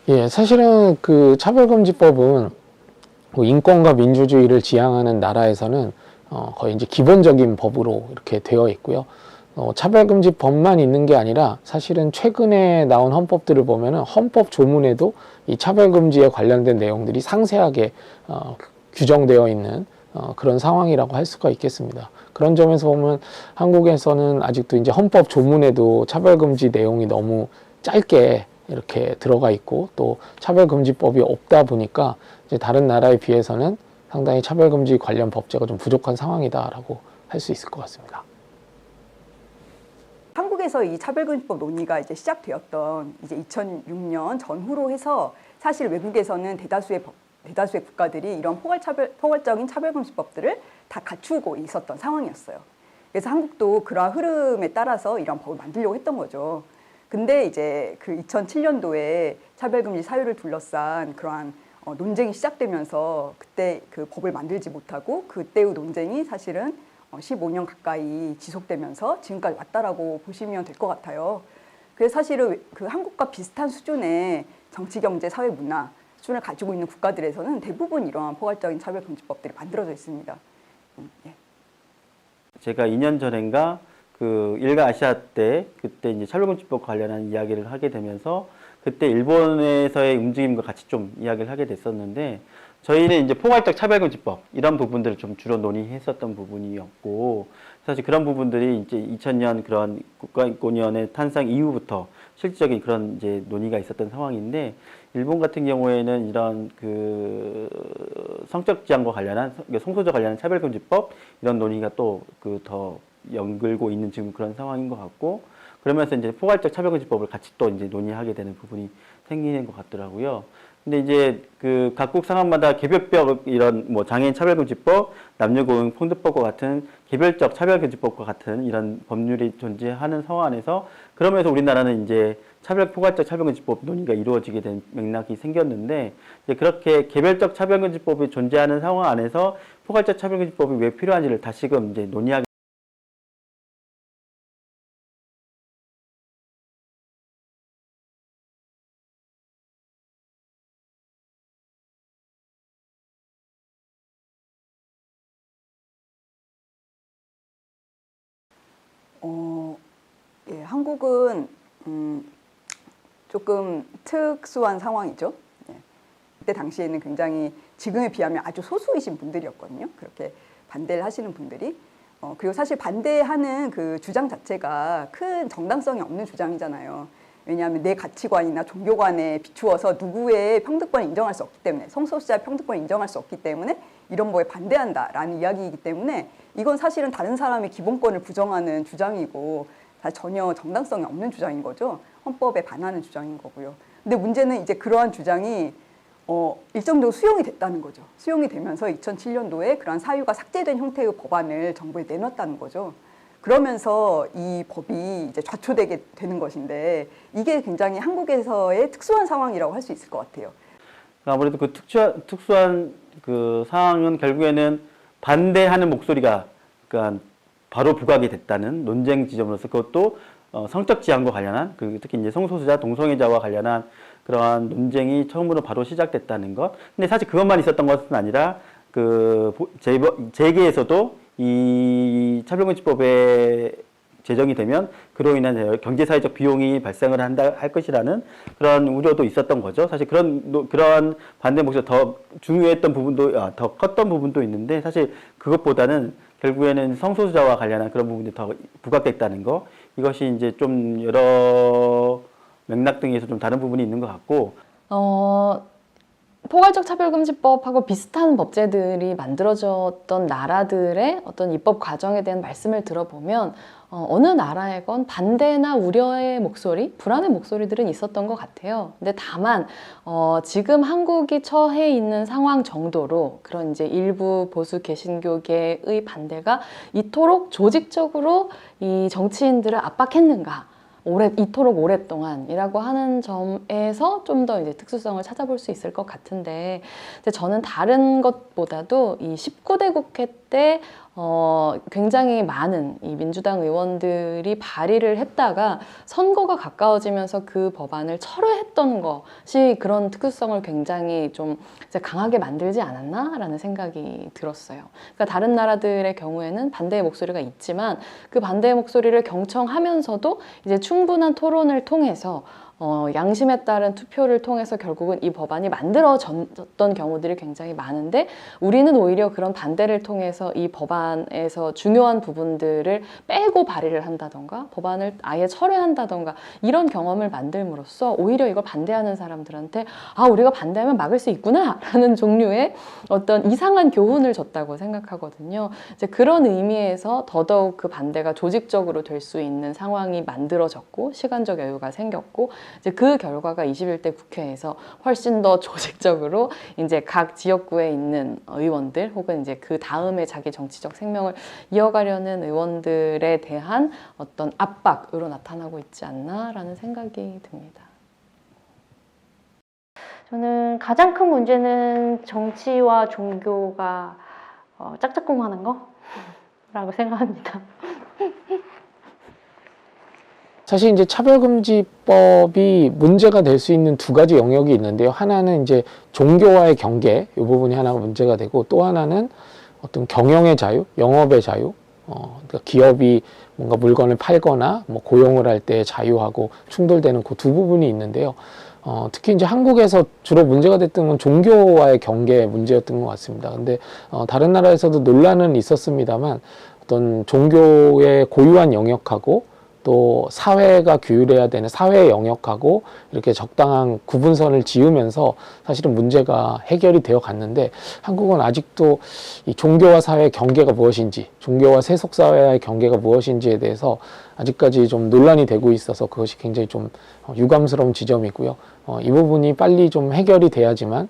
예, 사실은 그 차별금지법은 뭐 인권과 민주주의를 지향하는 나라에서는 거의 이제 기본적인 법으로 이렇게 되어 있고요. 차별금지법만 있는 게 아니라 사실은 최근에 나온 헌법들을 보면은 헌법 조문에도 이 차별금지에 관련된 내용들이 상세하게 규정되어 있는 그런 상황이라고 할 수가 있겠습니다. 그런 점에서 보면 한국에서는 아직도 이제 헌법 조문에도 차별금지 내용이 너무 짧게 이렇게 들어가 있고 또 차별금지법이 없다 보니까 이제 다른 나라에 비해서는 상당히 차별금지 관련 법제가 좀 부족한 상황이다라고 할 수 있을 것 같습니다. 한국에서 이 차별금지법 논의가 이제 시작되었던 이제 2006년 전후로 해서 사실 외국에서는 대다수의 국가들이 이런 포괄적인 차별금지법들을 다 갖추고 있었던 상황이었어요. 그래서 한국도 그러한 흐름에 따라서 이런 법을 만들려고 했던 거죠. 근데 이제 그 2007년도에 차별금지 사유를 둘러싼 그러한 논쟁이 시작되면서 그때 그 법을 만들지 못하고 그때의 논쟁이 사실은 15년 가까이 지속되면서 지금까지 왔다라고 보시면 될 것 같아요. 그래서 사실은 그 한국과 비슷한 수준의 정치, 경제, 사회, 문화 수준을 가지고 있는 국가들에서는 대부분 이러한 포괄적인 차별금지법들이 만들어져 있습니다. 예. 제가 2년 전인가 그 일가 아시아 때 그때 이제 차별금지법 관련한 이야기를 하게 되면서 그때 일본에서의 움직임과 같이 좀 이야기를 하게 됐었는데 저희는 이제 포괄적 차별금지법 이런 부분들을 좀 주로 논의했었던 부분이었고 사실 그런 부분들이 이제 2000년 그런 국가인권위원회 탄생 이후부터 실질적인 그런 이제 논의가 있었던 상황인데 일본 같은 경우에는 이런 그 성적 지향과 관련한 성소수자 관련한 차별금지법 이런 논의가 또 그 더 연글고 있는 지금 그런 상황인 것 같고 그러면서 이제 포괄적 차별금지법을 같이 또 이제 논의하게 되는 부분이 생기는 것 같더라고요. 근데 이제 그 각국 상황마다 개별적 이런 뭐 장애인 차별금지법, 남녀고용 평등법과 같은 개별적 차별금지법과 같은 이런 법률이 존재하는 상황 안에서 그러면서 우리나라는 이제 포괄적 차별금지법 논의가 이루어지게 된 맥락이 생겼는데 이제 그렇게 개별적 차별금지법이 존재하는 상황 안에서 포괄적 차별금지법이 왜 필요한지를 다시금 이제 논의하게 예, 한국은 조금 특수한 상황이죠. 예. 그때 당시에는 굉장히 지금에 비하면 아주 소수이신 분들이었거든요. 그렇게 반대를 하시는 분들이. 그리고 사실 반대하는 그 주장 자체가 큰 정당성이 없는 주장이잖아요. 왜냐하면 내 가치관이나 종교관에 비추어서 누구의 평등권을 인정할 수 없기 때문에 성소수자의 평등권을 인정할 수 없기 때문에 이런 거에 반대한다라는 이야기이기 때문에 이건 사실은 다른 사람의 기본권을 부정하는 주장이고 전혀 정당성이 없는 주장인 거죠. 헌법에 반하는 주장인 거고요. 근데 문제는 이제 그러한 주장이 일정 정도 수용이 됐다는 거죠. 수용이 되면서 2007년도에 그러한 사유가 삭제된 형태의 법안을 정부에 내놨다는 거죠. 그러면서 이 법이 이제 좌초되게 되는 것인데 이게 굉장히 한국에서의 특수한 상황이라고 할 수 있을 것 같아요. 아무래도 그 특수한 그 상황은 결국에는 반대하는 목소리가 그러니까 바로 부각이 됐다는 논쟁 지점으로서 그것도 성적 지향과 관련한 그 특히 이제 성소수자 동성애자와 관련한 그러한 논쟁이 처음으로 바로 시작됐다는 것. 근데 사실 그것만 있었던 것은 아니라 그 재계에서도 이 차별금지법에 제정이 되면 그로 인한 경제사회적 비용이 발생을 할 것이라는 그런 우려도 있었던 거죠. 사실 그러한 반대 목소리가 더 중요했던 부분도, 더 컸던 부분도 있는데 사실 그것보다는 결국에는 성소수자와 관련한 그런 부분이 더 부각됐다는 거. 이것이 이제 좀 여러 맥락 등에서 좀 다른 부분이 있는 것 같고. 포괄적 차별금지법하고 비슷한 법제들이 만들어졌던 나라들의 어떤 입법 과정에 대한 말씀을 들어보면 어느 나라에건 반대나 우려의 목소리, 불안의 목소리들은 있었던 것 같아요. 근데 다만 지금 한국이 처해 있는 상황 정도로 그런 이제 일부 보수 개신교계의 반대가 이토록 조직적으로 이 정치인들을 압박했는가? 이토록 오랫동안이라고 하는 점에서 좀 더 이제 특수성을 찾아볼 수 있을 것 같은데, 근데 저는 다른 것보다도 이 19대 국회 때 굉장히 많은 이 민주당 의원들이 발의를 했다가 선거가 가까워지면서 그 법안을 철회했던 것이 그런 특수성을 굉장히 좀 이제 강하게 만들지 않았나라는 생각이 들었어요. 그러니까 다른 나라들의 경우에는 반대의 목소리가 있지만 그 반대의 목소리를 경청하면서도 이제 충분한 토론을 통해서 양심에 따른 투표를 통해서 결국은 이 법안이 만들어졌던 경우들이 굉장히 많은데, 우리는 오히려 그런 반대를 통해서 이 법안에서 중요한 부분들을 빼고 발의를 한다던가 법안을 아예 철회한다던가 이런 경험을 만들므로써 오히려 이걸 반대하는 사람들한테 우리가 반대하면 막을 수 있구나 라는 종류의 어떤 이상한 교훈을 줬다고 생각하거든요. 이제 그런 의미에서 더더욱 그 반대가 조직적으로 될 수 있는 상황이 만들어졌고 시간적 여유가 생겼고, 이제 그 결과가 21대 국회에서 훨씬 더 조직적으로 이제 각 지역구에 있는 의원들 혹은 이제 그 다음에 자기 정치적 생명을 이어가려는 의원들에 대한 어떤 압박으로 나타나고 있지 않나라는 생각이 듭니다. 저는 가장 큰 문제는 정치와 종교가 짝짝꿍하는 거라고 생각합니다. 사실 이제 차별금지법이 문제가 될 수 있는 두 가지 영역이 있는데요. 하나는 이제 종교와의 경계, 이 부분이 하나가 문제가 되고, 또 하나는 어떤 경영의 자유, 영업의 자유, 그러니까 기업이 뭔가 물건을 팔거나 뭐 고용을 할 때 자유하고 충돌되는 그 두 부분이 있는데요. 특히 이제 한국에서 주로 문제가 됐던 건 종교와의 경계 문제였던 것 같습니다. 근데 다른 나라에서도 논란은 있었습니다만, 어떤 종교의 고유한 영역하고 또 사회가 규율해야 되는 사회의 영역하고 이렇게 적당한 구분선을 지으면서 사실은 문제가 해결이 되어 갔는데, 한국은 아직도 이 종교와 사회의 경계가 무엇인지, 종교와 세속사회의 경계가 무엇인지에 대해서 아직까지 좀 논란이 되고 있어서 그것이 굉장히 좀 유감스러운 지점이고요. 이 부분이 빨리 좀 해결이 돼야지만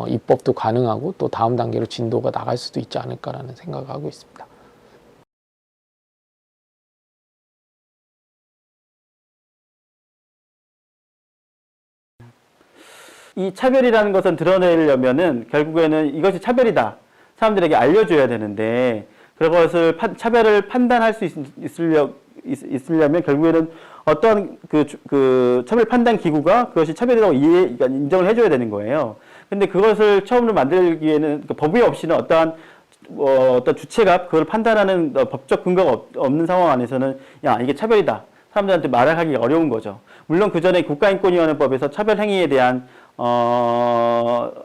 입법도 가능하고 또 다음 단계로 진도가 나갈 수도 있지 않을까라는 생각을 하고 있습니다. 이 차별이라는 것은 드러내려면은 결국에는 이것이 차별이다. 사람들에게 알려줘야 되는데, 그것을 차별을 판단할 수 있으려면 결국에는 어떤 그 차별 판단 기구가 그것이 차별이라고 그러니까 인정을 해줘야 되는 거예요. 근데 그것을 처음으로 만들기에는 법이 없이는 어떤 주체가 그걸 판단하는 법적 근거가 없는 상황 안에서는 이게 차별이다. 사람들한테 말하기 어려운 거죠. 물론 그 전에 국가인권위원회법에서 차별 행위에 대한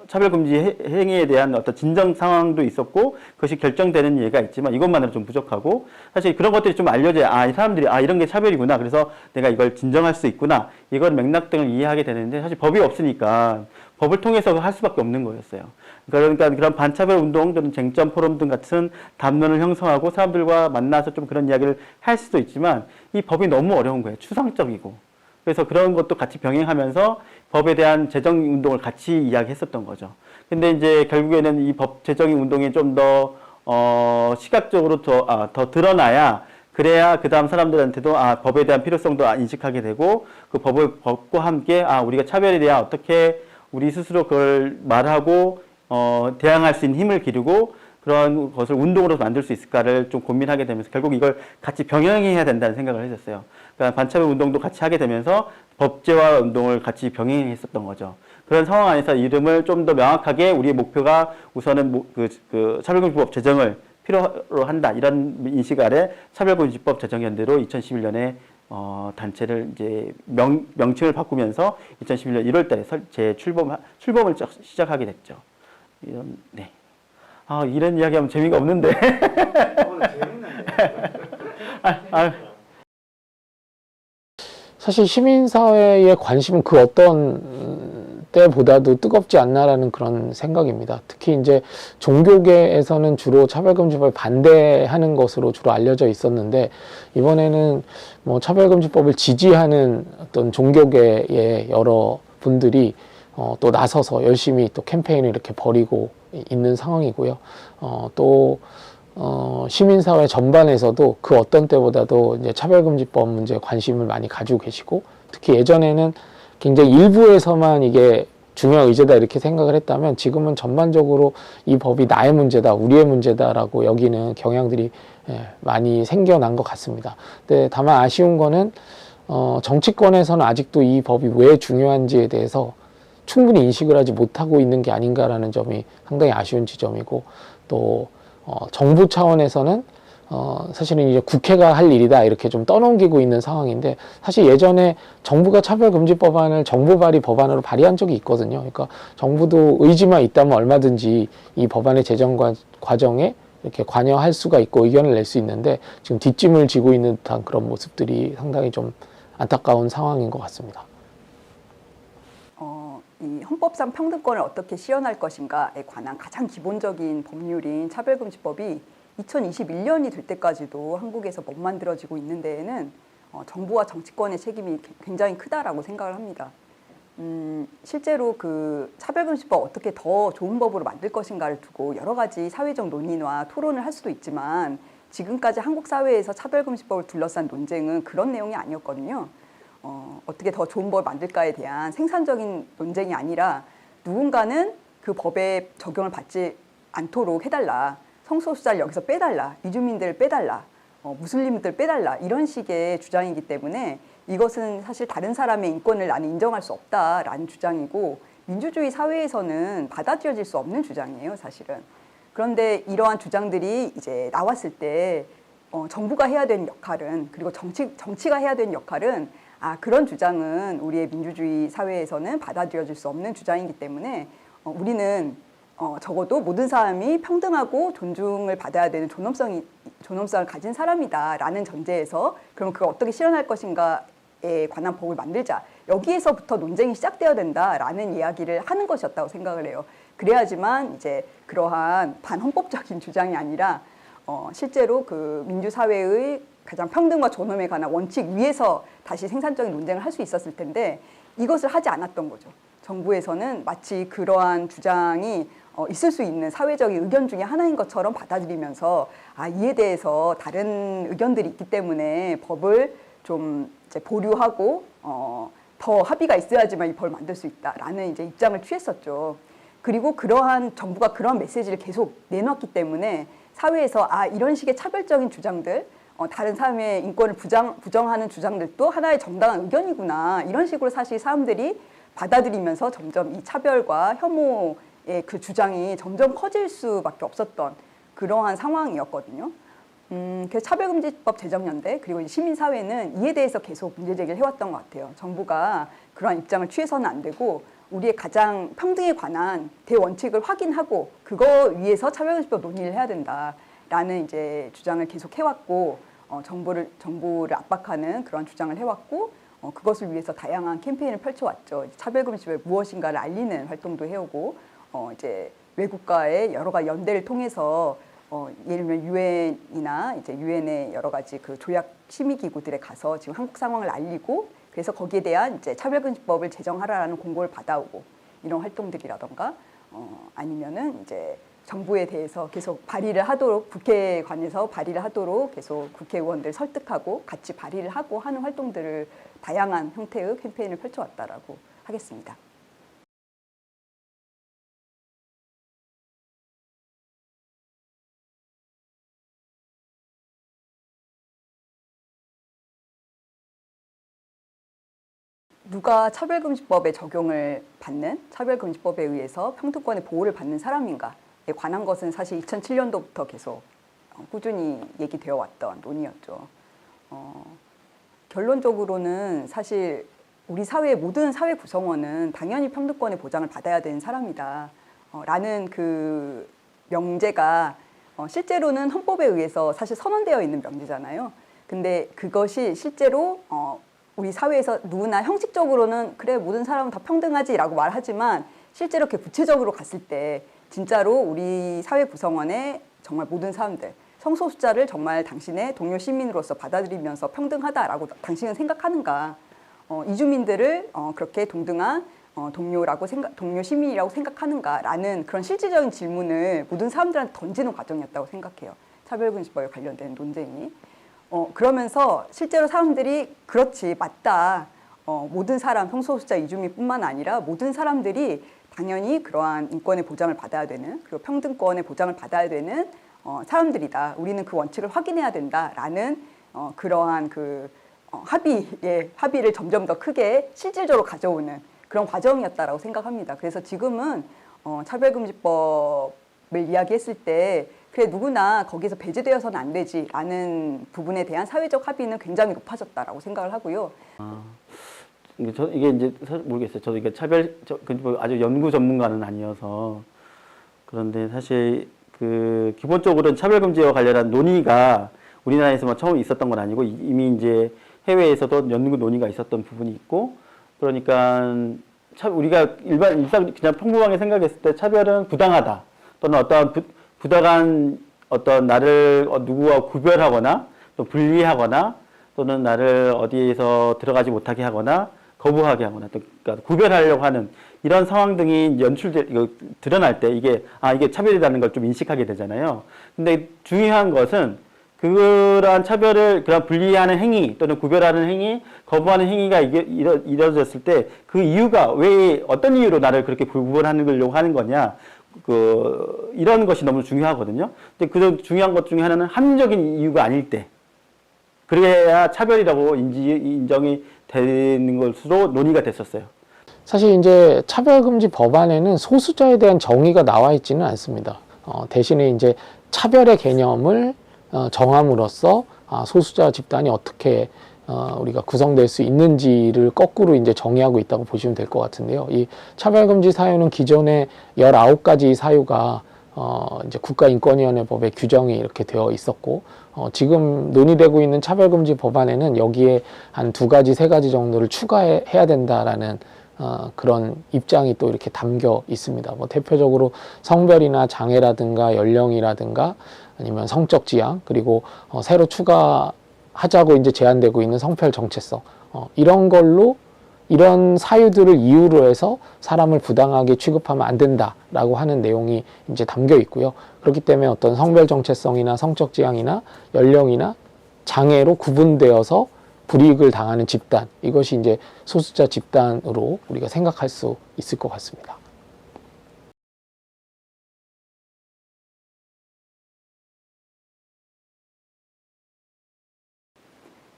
차별금지 행위에 대한 어떤 진정 상황도 있었고 그것이 결정되는 예가 있지만 이것만으로 좀 부족하고, 사실 그런 것들이 좀 알려져야 이 사람들이 이런 게 차별이구나, 그래서 내가 이걸 진정할 수 있구나, 이걸 맥락 등을 이해하게 되는데, 사실 법이 없으니까 법을 통해서 할 수밖에 없는 거였어요. 그러니까 그런 반차별 운동 또는 쟁점 포럼 등 같은 담론을 형성하고 사람들과 만나서 좀 그런 이야기를 할 수도 있지만 이 법이 너무 어려운 거예요. 추상적이고. 그래서 그런 것도 같이 병행하면서 법에 대한 제정 운동을 같이 이야기했었던 거죠. 근데 이제 결국에는 이 법 제정 운동이 좀 더 시각적으로 더 드러나야, 그래야 그 다음 사람들한테도 법에 대한 필요성도 인식하게 되고, 그 법과 함께 우리가 차별에 대해 어떻게 우리 스스로 그걸 말하고 대항할 수 있는 힘을 기르고 그런 것을 운동으로 만들 수 있을까를 좀 고민하게 되면서 결국 이걸 같이 병행해야 된다는 생각을 했었어요. 그러니까 반차별 운동도 같이 하게 되면서 법제화 운동을 같이 병행했었던 거죠. 그런 상황 안에서 이름을 좀 더 명확하게 우리의 목표가 우선은 차별금지법 제정을 필요로 한다, 이런 인식 아래 차별금지법 제정연대로 2011년에 단체를 이제 명칭을 바꾸면서 2011년 1월달에 출범을 시작하게 됐죠. 네. 이런 이야기하면 재미가 없는데. 사실 시민사회의 관심은 그 어떤 때보다도 뜨겁지 않나라는 그런 생각입니다. 특히 이제 종교계에서는 주로 차별금지법을 반대하는 것으로 주로 알려져 있었는데, 이번에는 뭐 차별금지법을 지지하는 어떤 종교계의 여러 분들이 또 나서서 열심히 또 캠페인을 이렇게 벌이고 있는 상황이고요. 시민사회 전반에서도 그 어떤 때보다도 이제 차별금지법 문제에 관심을 많이 가지고 계시고, 특히 예전에는 굉장히 일부에서만 이게 중요한 의제다 이렇게 생각을 했다면, 지금은 전반적으로 이 법이 나의 문제다, 우리의 문제다라고 여기는 경향들이 많이 생겨난 것 같습니다. 근데 다만 아쉬운 거는 정치권에서는 아직도 이 법이 왜 중요한지에 대해서 충분히 인식을 하지 못하고 있는 게 아닌가라는 점이 상당히 아쉬운 지점이고, 또 정부 차원에서는 사실은 이제 국회가 할 일이다 이렇게 좀 떠넘기고 있는 상황인데, 사실 예전에 정부가 차별금지법안을 정부 발의 법안으로 발의한 적이 있거든요. 그러니까 정부도 의지만 있다면 얼마든지 이 법안의 제정 과정에 이렇게 관여할 수가 있고 의견을 낼 수 있는데, 지금 뒷짐을 지고 있는 듯한 그런 모습들이 상당히 좀 안타까운 상황인 것 같습니다. 이 헌법상 평등권을 어떻게 실현할 것인가에 관한 가장 기본적인 법률인 차별금지법이 2021년이 될 때까지도 한국에서 못 만들어지고 있는 데에는 정부와 정치권의 책임이 굉장히 크다라고 생각을 합니다. 실제로 그 차별금지법 어떻게 더 좋은 법으로 만들 것인가를 두고 여러 가지 사회적 논의와 토론을 할 수도 있지만, 지금까지 한국 사회에서 차별금지법을 둘러싼 논쟁은 그런 내용이 아니었거든요. 어떻게 더 좋은 법을 만들까에 대한 생산적인 논쟁이 아니라, 누군가는 그 법에 적용을 받지 않도록 해달라, 성소수자를 여기서 빼달라, 이주민들을 빼달라, 무슬림들 빼달라, 이런 식의 주장이기 때문에 이것은 사실 다른 사람의 인권을 나는 인정할 수 없다라는 주장이고, 민주주의 사회에서는 받아들여질 수 없는 주장이에요, 사실은. 그런데 이러한 주장들이 이제 나왔을 때 정부가 해야 되는 역할은, 그리고 정치가 해야 되는 역할은, 그런 주장은 우리의 민주주의 사회에서는 받아들여질 수 없는 주장이기 때문에 우리는 적어도 모든 사람이 평등하고 존중을 받아야 되는 존엄성을 가진 사람이다라는 전제에서, 그럼 그걸 어떻게 실현할 것인가에 관한 법을 만들자, 여기에서부터 논쟁이 시작되어야 된다라는 이야기를 하는 것이었다고 생각을 해요. 그래야지만 이제 그러한 반헌법적인 주장이 아니라 실제로 그 민주사회의 가장 평등과 존엄에 관한 원칙 위에서 다시 생산적인 논쟁을 할 수 있었을 텐데, 이것을 하지 않았던 거죠. 정부에서는 마치 그러한 주장이 있을 수 있는 사회적인 의견 중에 하나인 것처럼 받아들이면서, 이에 대해서 다른 의견들이 있기 때문에 법을 좀 이제 보류하고 더 합의가 있어야지만 이 법을 만들 수 있다라는 이제 입장을 취했었죠. 그리고 정부가 그런 메시지를 계속 내놨기 때문에 사회에서 이런 식의 차별적인 주장들, 다른 사람의 인권을 부정하는 주장들도 하나의 정당한 의견이구나, 이런 식으로 사실 사람들이 받아들이면서 점점 이 차별과 혐오의 그 주장이 점점 커질 수밖에 없었던 그러한 상황이었거든요. 그래서 차별금지법 제정연대 그리고 이제 시민사회는 이에 대해서 계속 문제제기를 해왔던 것 같아요. 정부가 그러한 입장을 취해서는 안 되고, 우리의 가장 평등에 관한 대원칙을 확인하고 그거 위에서 차별금지법 논의를 해야 된다라는 이제 주장을 계속 해왔고, 정부를 압박하는 그런 주장을 해왔고, 그것을 위해서 다양한 캠페인을 펼쳐왔죠. 차별금지법이 무엇인가를 알리는 활동도 해오고, 이제 외국과의 여러 가지 연대를 통해서 예를 들면 유엔이나 이제 유엔의 여러 가지 그 조약 심의 기구들에 가서 지금 한국 상황을 알리고, 그래서 거기에 대한 이제 차별금지법을 제정하라라는 공고를 받아오고, 이런 활동들이라던가, 아니면은 이제 정부에 대해서 계속 발의를 하도록, 국회관에서 발의를 하도록 계속 국회의원들 설득하고 같이 발의를 하고 하는 활동들을 다양한 형태의 캠페인을 펼쳐왔다라고 하겠습니다. 누가 차별금지법의 적용을 받는, 차별금지법에 의해서 평등권의 보호를 받는 사람인가에 관한 것은 사실 2007년도부터 계속 꾸준히 얘기되어 왔던 논의였죠. 결론적으로는 사실 우리 사회의 모든 사회 구성원은 당연히 평등권의 보장을 받아야 되는 사람이다 라는 그 명제가 실제로는 헌법에 의해서 사실 선언되어 있는 명제잖아요. 근데 그것이 실제로 우리 사회에서 누구나 형식적으로는 그래 모든 사람은 다 평등하지라고 말하지만 실제로 이렇게 구체적으로 갔을 때 진짜로 우리 사회 구성원의 정말 모든 사람들 성소수자를 정말 당신의 동료 시민으로서 받아들이면서 평등하다라고 당신은 생각하는가? 이주민들을 그렇게 동등한 동료 시민이라고 생각하는가라는 그런 실질적인 질문을 모든 사람들한테 던지는 과정이었다고 생각해요. 차별금지법에 관련된 논쟁이. 그러면서 실제로 사람들이 그렇지 맞다. 모든 사람 성소수자 이주민뿐만 아니라 모든 사람들이 당연히 그러한 인권의 보장을 받아야 되는 그리고 평등권의 보장을 받아야 되는 사람들이다. 우리는 그 원칙을 확인해야 된다라는 그러한 합의를 점점 더 크게 실질적으로 가져오는 그런 과정이었다라고 생각합니다. 그래서 지금은 차별금지법을 이야기했을 때 그래 누구나 거기서 배제되어서는 안 되지라는 부분에 대한 사회적 합의는 굉장히 높아졌다라고 생각을 하고요. 이게 이제 모르겠어요. 저도 이게 차별금지법 아주 연구 전문가는 아니어서 그런데 사실 기본적으로는 차별금지와 관련한 논의가 우리나라에서만 처음 있었던 건 아니고 이미 이제 해외에서도 연구 논의가 있었던 부분이 있고 그러니까 우리가 일상 그냥 평범하게 생각했을 때 차별은 부당하다 또는 어떠한 부당한 어떤 나를 누구와 구별하거나 또 분리하거나 또는 나를 어디에서 들어가지 못하게 하거나 거부하게 하거나 또 그러니까 구별하려고 하는 이런 상황 등이 드러날 때 이게 차별이라는 걸 좀 인식하게 되잖아요. 근데 중요한 것은 그러한 차별을 그런 분리하는 행위 또는 구별하는 행위, 거부하는 행위가 이루어졌을 때 그 이유가 왜 어떤 이유로 나를 그렇게 구분하려고 하는 거냐 이런 것이 너무 중요하거든요. 근데 그 중요한 것 중에 하나는 합리적인 이유가 아닐 때 그래야 차별이라고 인정이 되는 것으로 논의가 됐었어요. 사실 이제 차별금지 법안에는 소수자에 대한 정의가 나와 있지는 않습니다. 대신에 이제 차별의 개념을 정함으로써 소수자 집단이 어떻게 우리가 구성될 수 있는지를 거꾸로 이제 정의하고 있다고 보시면 될 것 같은데요. 이 차별금지 사유는 기존에 19가지 사유가 이제 국가인권위원회법에 규정이 이렇게 되어 있었고 지금 논의되고 있는 차별금지 법안에는 여기에 한 2가지, 3가지 정도를 추가해야 된다라는 그런 입장이 또 이렇게 담겨 있습니다. 뭐 대표적으로 성별이나 장애라든가 연령이라든가 아니면 성적 지향 그리고 새로 추가하자고 이제 제안되고 있는 성별 정체성 이런 사유들을 이유로 해서 사람을 부당하게 취급하면 안 된다라고 하는 내용이 이제 담겨 있고요. 그렇기 때문에 어떤 성별 정체성이나 성적 지향이나 연령이나 장애로 구분되어서 불이익을 당하는 집단, 이것이 이제 소수자 집단으로 우리가 생각할 수 있을 것 같습니다.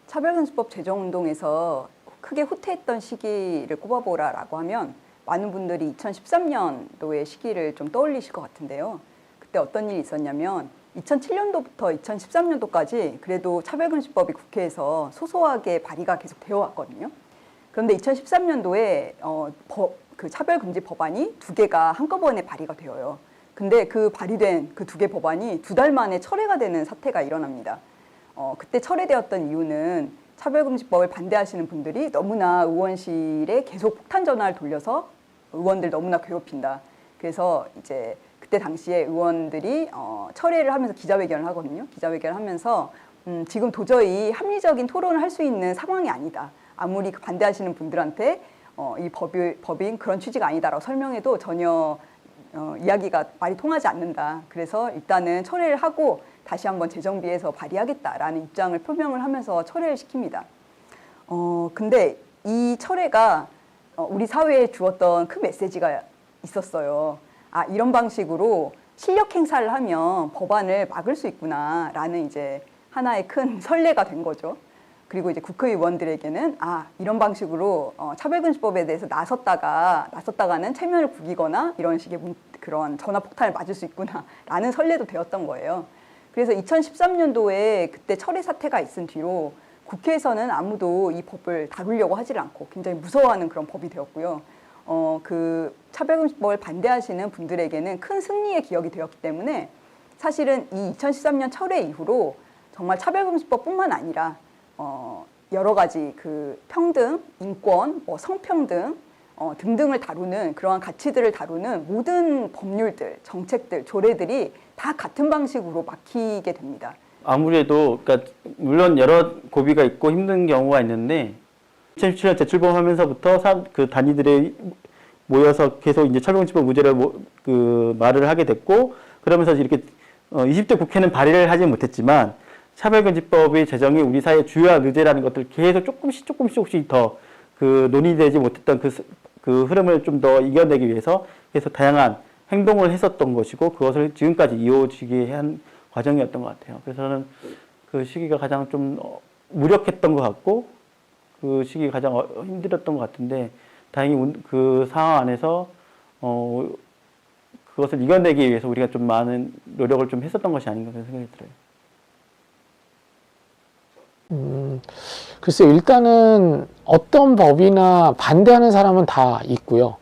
차별금지법 제정운동에서 크게 후퇴했던 시기를 꼽아보라라고 하면 많은 분들이 2013년도의 시기를 좀 떠올리실 것 같은데요. 그때 어떤 일이 있었냐면 2007년도부터 2013년도까지 그래도 차별금지법이 국회에서 소소하게 발의가 계속 되어 왔거든요. 그런데 2013년도에 그 차별금지 법안이 2개가 한꺼번에 발의가 되어요. 근데 그 발의된 그 2개 법안이 2달 만에 철회가 되는 사태가 일어납니다. 그때 철회되었던 이유는 차별금지법을 반대하시는 분들이 너무나 의원실에 계속 폭탄 전화를 돌려서 의원들 너무나 괴롭힌다. 그래서 이제 그때 당시에 의원들이 철회를 하면서 기자회견을 하거든요. 기자회견을 하면서 지금 도저히 합리적인 토론을 할 수 있는 상황이 아니다. 아무리 반대하시는 분들한테 이 법인 그런 취지가 아니다라고 설명해도 전혀 말이 통하지 않는다. 그래서 일단은 철회를 하고 다시 한번 재정비해서 발의하겠다라는 입장을 표명을 하면서 철회를 시킵니다. 근데 이 철회가 우리 사회에 주었던 큰 메시지가 있었어요. 이런 방식으로 실력 행사를 하면 법안을 막을 수 있구나라는 이제 하나의 큰 선례가 된 거죠. 그리고 이제 국회의원들에게는 이런 방식으로 차별금지법에 대해서 나섰다가는 체면을 구기거나 이런 식의 그런 전화폭탄을 맞을 수 있구나라는 선례도 되었던 거예요. 그래서 2013년도에 그때 철회 사태가 있은 뒤로 국회에서는 아무도 이 법을 다루려고 하질 않고 굉장히 무서워하는 그런 법이 되었고요. 그 차별금지법을 반대하시는 분들에게는 큰 승리의 기억이 되었기 때문에 사실은 이 2013년 철회 이후로 정말 차별금지법뿐만 아니라 여러 가지 그 평등, 인권, 뭐 성평등 등등을 다루는 그러한 가치들을 다루는 모든 법률들, 정책들, 조례들이 다 같은 방식으로 막히게 됩니다. 아무래도 그러니까 물론 여러 고비가 있고 힘든 경우가 있는데 2017년 재출범하면서부터 그 단위들이 모여서 계속 이제 차별금지법 무죄를 그 말을 하게 됐고 그러면서 이렇게 20대 국회는 발의를 하지 못했지만 차별금지법의 제정이 우리 사회의 주요한 의제라는 것들 계속 조금씩 더 그 논의되지 못했던 그 흐름을 좀 더 이겨내기 위해서 계속 다양한 행동을 했었던 것이고 그것을 지금까지 이어지게 한 과정이었던 것 같아요. 그래서 저는 그 시기가 가장 좀 무력했던 것 같고 그 시기가 가장 힘들었던 것 같은데 다행히 그 상황 안에서 그것을 이겨내기 위해서 우리가 좀 많은 노력을 좀 했었던 것이 아닌가 그런 생각이 들어요. 글쎄 일단은 어떤 법이나 반대하는 사람은 다 있고요.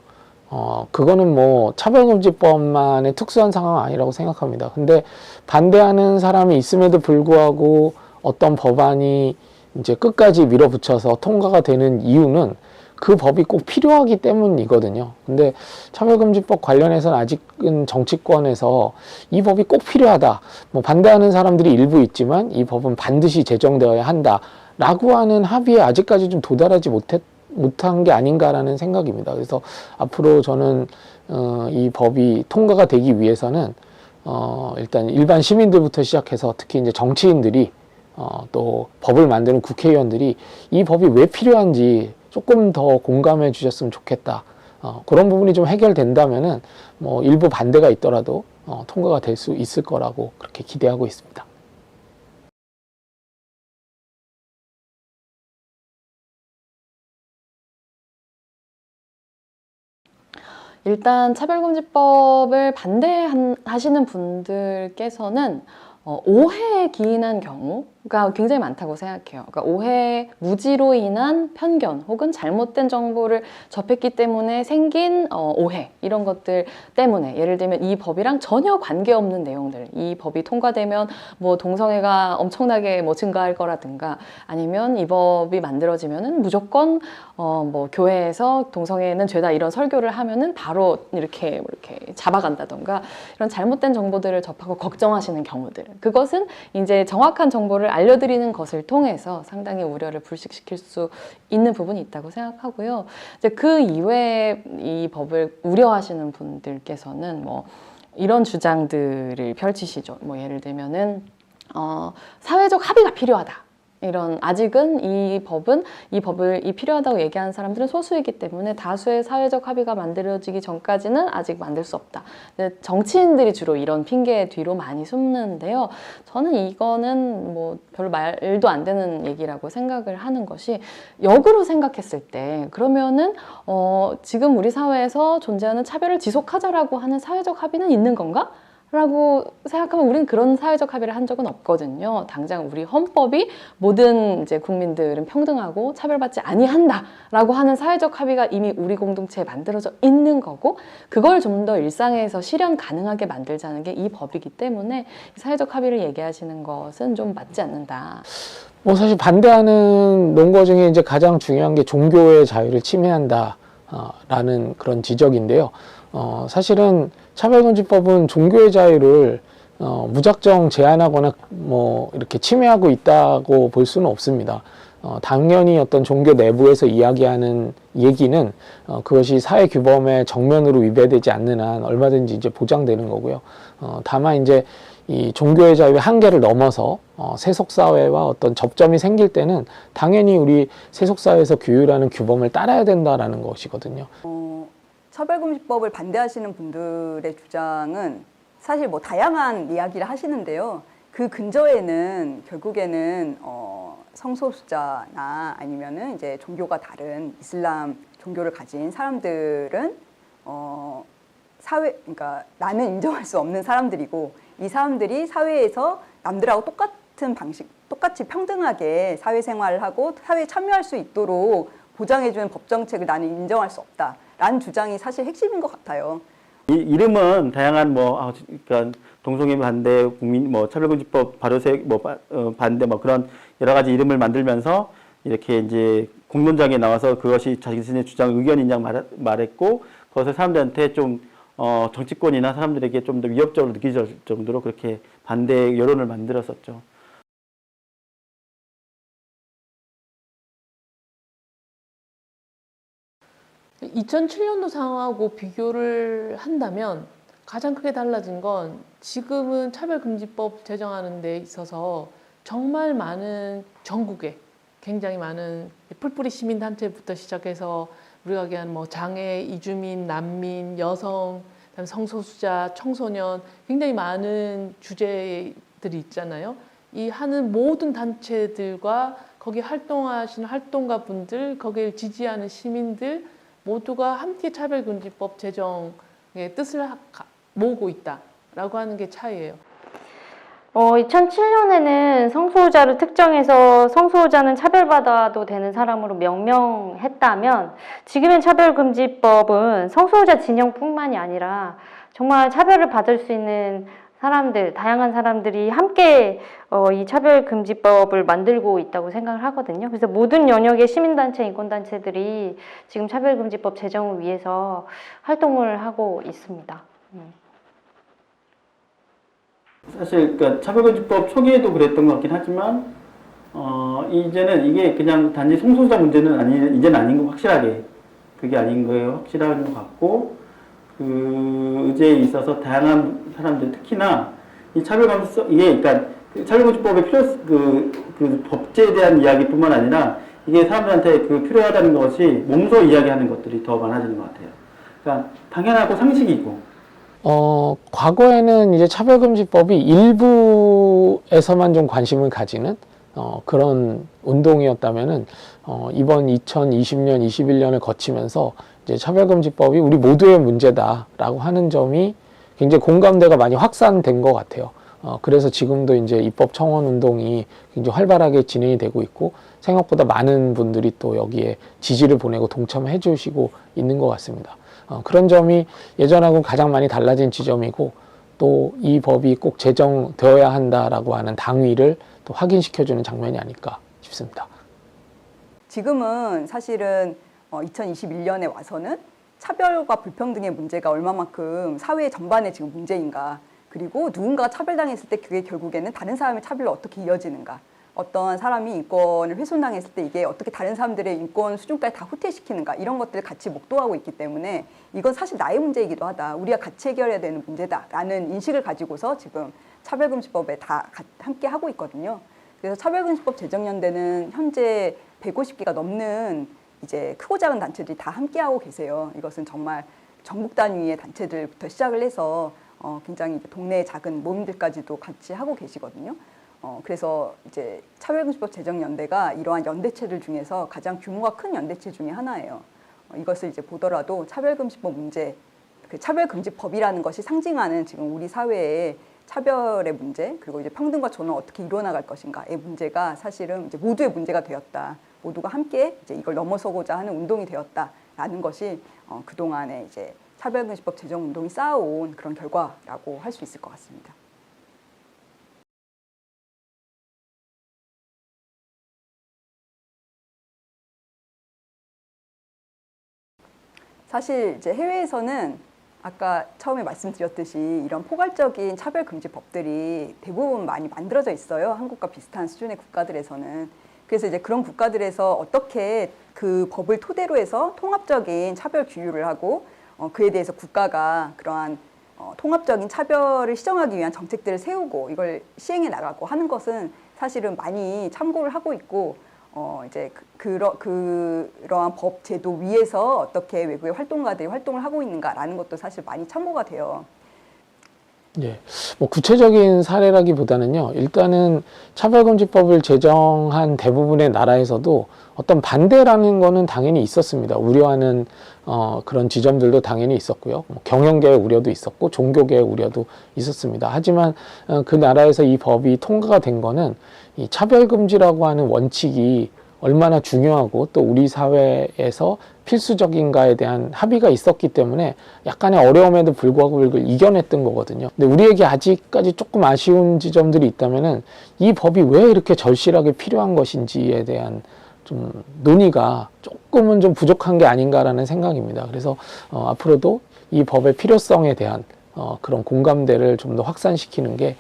그거는 뭐 차별금지법만의 특수한 상황은 아니라고 생각합니다. 근데 반대하는 사람이 있음에도 불구하고 어떤 법안이 이제 끝까지 밀어붙여서 통과가 되는 이유는 그 법이 꼭 필요하기 때문이거든요. 근데 차별금지법 관련해서는 아직은 정치권에서 이 법이 꼭 필요하다. 뭐 반대하는 사람들이 일부 있지만 이 법은 반드시 제정되어야 한다. 라고 하는 합의에 아직까지 좀 도달하지 못한 게 아닌가라는 생각입니다. 그래서 앞으로 저는 이 법이 통과가 되기 위해서는 일단 일반 시민들부터 시작해서 특히 이제 정치인들이 또 법을 만드는 국회의원들이 이 법이 왜 필요한지 조금 더 공감해 주셨으면 좋겠다. 그런 부분이 좀 해결된다면은 뭐 일부 반대가 있더라도 통과가 될 수 있을 거라고 그렇게 기대하고 있습니다. 일단 차별금지법을 반대하시는 분들께서는 오해에 기인한 경우가 굉장히 많다고 생각해요. 그러니까 오해, 무지로 인한 편견 혹은 잘못된 정보를 접했기 때문에 생긴 오해 이런 것들 때문에 예를 들면 이 법이랑 전혀 관계없는 내용들 이 법이 통과되면 뭐 동성애가 엄청나게 뭐 증가할 거라든가 아니면 이 법이 만들어지면은 무조건 뭐 교회에서 동성애는 죄다 이런 설교를 하면은 바로 이렇게 잡아간다던가 이런 잘못된 정보들을 접하고 걱정하시는 경우들 그것은 이제 정확한 정보를 알려드리는 것을 통해서 상당히 우려를 불식시킬 수 있는 부분이 있다고 생각하고요. 이제 그 이외에 이 법을 우려하시는 분들께서는 뭐 이런 주장들을 펼치시죠. 뭐 예를 들면은 사회적 합의가 필요하다. 이런 아직은 이 법을 필요하다고 얘기하는 사람들은 소수이기 때문에 다수의 사회적 합의가 만들어지기 전까지는 아직 만들 수 없다. 정치인들이 주로 이런 핑계 뒤로 많이 숨는데요. 저는 이거는 뭐 별로 말도 안 되는 얘기라고 생각을 하는 것이 역으로 생각했을 때 그러면은 지금 우리 사회에서 존재하는 차별을 지속하자라고 하는 사회적 합의는 있는 건가? 라고 생각하면 우리는 그런 사회적 합의를 한 적은 없거든요. 당장 우리 헌법이 모든 이제 국민들은 평등하고 차별받지 아니한다라고 하는 사회적 합의가 이미 우리 공동체에 만들어져 있는 거고 그걸 좀 더 일상에서 실현 가능하게 만들자는 게 이 법이기 때문에 사회적 합의를 얘기하시는 것은 좀 맞지 않는다. 뭐 사실 반대하는 논거 중에 이제 가장 중요한 게 종교의 자유를 침해한다. 라는 그런 지적인데요. 사실은 차별금지법은 종교의 자유를 무작정 제한하거나 뭐 이렇게 침해하고 있다고 볼 수는 없습니다. 당연히 어떤 종교 내부에서 이야기하는 얘기는 그것이 사회 규범에 정면으로 위배되지 않는 한 얼마든지 이제 보장되는 거고요. 다만 이제 이 종교의 자유의 한계를 넘어서 세속사회와 어떤 접점이 생길 때는 당연히 우리 세속사회에서 규율하는 규범을 따라야 된다라는 것이거든요. 차별금지법을 반대하시는 분들의 주장은 사실 뭐 다양한 이야기를 하시는데요. 그 근저에는 결국에는 성소수자나 아니면은 이제 종교가 다른 이슬람 종교를 가진 사람들은 그러니까 나는 인정할 수 없는 사람들이고 이 사람들이 사회에서 남들하고 똑같이 평등하게 사회생활을 하고 사회에 참여할 수 있도록 보장해주는 법정책을 나는 인정할 수 없다라는 주장이 사실 핵심인 것 같아요. 이름은 다양한 그러니까 동성애 반대, 국민 차별금지법 반대 그런 여러 가지 이름을 만들면서 이렇게 이제 공론장에 나와서 그것이 자신의 주장 의견이냐 말했고 그것을 사람들한테 좀 정치권이나 사람들에게 좀 더 위협적으로 느껴질 정도로 그렇게 반대 여론을 만들었었죠. 그 2007년도 상황하고 비교를 한다면 가장 크게 달라진 건 지금은 차별금지법 제정하는 데 있어서 정말 많은 전국에 굉장히 많은 풀뿌리 시민단체부터 시작해서 우리가 얘기하는 뭐 장애, 이주민, 난민, 여성, 그다음에 성소수자, 청소년 굉장히 많은 주제들이 있잖아요. 이 하는 모든 단체들과 거기 활동하시는 활동가분들, 거기를 지지하는 시민들 모두가 함께 차별금지법 제정의 뜻을 모으고 있다라고 하는 게 차이예요. 2007년에는 성소수자를 특정해서 성소수자는 차별받아도 되는 사람으로 명명했다면 지금의 차별금지법은 성소수자 진영뿐만이 아니라 정말 차별을 받을 수 있는 사람들, 다양한 사람들이 함께 이 차별금지법을 만들고 있다고 생각을 하거든요. 그래서 모든 영역의 시민단체, 인권단체들이 지금 차별금지법 제정을 위해서 활동을 하고 있습니다. 사실 그러니까 차별금지법 초기에도 그랬던 것 같긴 하지만 이제는 이게 그냥 단지 성소수자 문제는 이제는 아닌 거 확실하게 그게 아닌 거예요. 확실한 것 같고 그 의제에 있어서 다양한 사람들 특히나 이 차별감수성 이게 그러니까 그 차별금지법의 그 법제에 대한 이야기뿐만 아니라 이게 사람들한테 그 필요하다는 것이 몸소 이야기하는 것들이 더 많아지는 것 같아요. 그러니까 당연하고 상식이고. 과거에는 이제 차별금지법이 일부에서만 좀 관심을 가지는 그런 운동이었다면은 이번 2020년, 21년을 거치면서 이제 차별금지법이 우리 모두의 문제다라고 하는 점이 굉장히 공감대가 많이 확산된 것 같아요. 그래서 지금도 이제 입법 청원 운동이 굉장히 활발하게 진행이 되고 있고 생각보다 많은 분들이 또 여기에 지지를 보내고 동참해 주시고 있는 것 같습니다. 그런 점이 예전하고 가장 많이 달라진 지점이고 또 이 법이 꼭 제정되어야 한다라고 하는 당위를 또 확인시켜주는 장면이 아닐까 싶습니다. 지금은 사실은 2021년에 와서는 차별과 불평등의 문제가 얼마만큼 사회 전반의 지금 문제인가, 그리고 누군가가 차별당했을 때 그게 결국에는 다른 사람의 차별로 어떻게 이어지는가, 어떤 사람이 인권을 훼손당했을 때 이게 어떻게 다른 사람들의 인권 수준까지 다 후퇴시키는가, 이런 것들을 같이 목도하고 있기 때문에 이건 사실 나의 문제이기도 하다, 우리가 같이 해결해야 되는 문제다라는 인식을 가지고서 지금 차별금지법에 다 함께 하고 있거든요. 그래서 차별금지법 제정연대는 현재 150개가 넘는 이제 크고 작은 단체들이 다 함께하고 계세요. 이것은 정말 전국 단위의 단체들부터 시작을 해서 굉장히 동네 작은 모임들까지도 같이 하고 계시거든요. 그래서 이제 차별금지법 제정연대가 이러한 연대체들 중에서 가장 규모가 큰 연대체 중에 하나예요. 이것을 이제 보더라도 차별금지법 문제, 그 차별금지법이라는 것이 상징하는 지금 우리 사회의 차별의 문제, 그리고 이제 평등과 존엄을 어떻게 이루어나갈 것인가의 문제가 사실은 이제 모두의 문제가 되었다. 모두가 함께 이제 이걸 넘어서고자 하는 운동이 되었다라는 것이 그동안의 이제 차별금지법 제정 운동이 쌓아온 그런 결과라고 할 수 있을 것 같습니다. 사실 이제 해외에서는 아까 처음에 말씀드렸듯이 이런 포괄적인 차별금지법들이 대부분 많이 만들어져 있어요. 한국과 비슷한 수준의 국가들에서는. 그래서 이제 그런 국가들에서 어떻게 그 법을 토대로 해서 통합적인 차별 규율을 하고 그에 대해서 국가가 그러한 통합적인 차별을 시정하기 위한 정책들을 세우고 이걸 시행해 나가고 하는 것은 사실은 많이 참고를 하고 있고 이제 그러한 법 제도 위에서 어떻게 외국의 활동가들이 활동을 하고 있는가라는 것도 사실 많이 참고가 돼요. 예, 뭐 구체적인 사례라기보다는요, 일단은 차별금지법을 제정한 대부분의 나라에서도 어떤 반대라는 거는 당연히 있었습니다. 우려하는 그런 지점들도 당연히 있었고요. 뭐 경영계의 우려도 있었고 종교계의 우려도 있었습니다. 하지만 그 나라에서 이 법이 통과가 된 거는 이 차별금지라고 하는 원칙이 얼마나 중요하고 또 우리 사회에서 필수적인가에 대한 합의가 있었기 때문에 약간의 어려움에도 불구하고 이걸 이겨냈던 거거든요. 근데 우리에게 아직까지 조금 아쉬운 지점들이 있다면은 이 법이 왜 이렇게 절실하게 필요한 것인지에 대한 좀 논의가 조금은 좀 부족한 게 아닌가라는 생각입니다. 그래서 앞으로도 이 법의 필요성에 대한 그런 공감대를 좀 더 확산시키는 게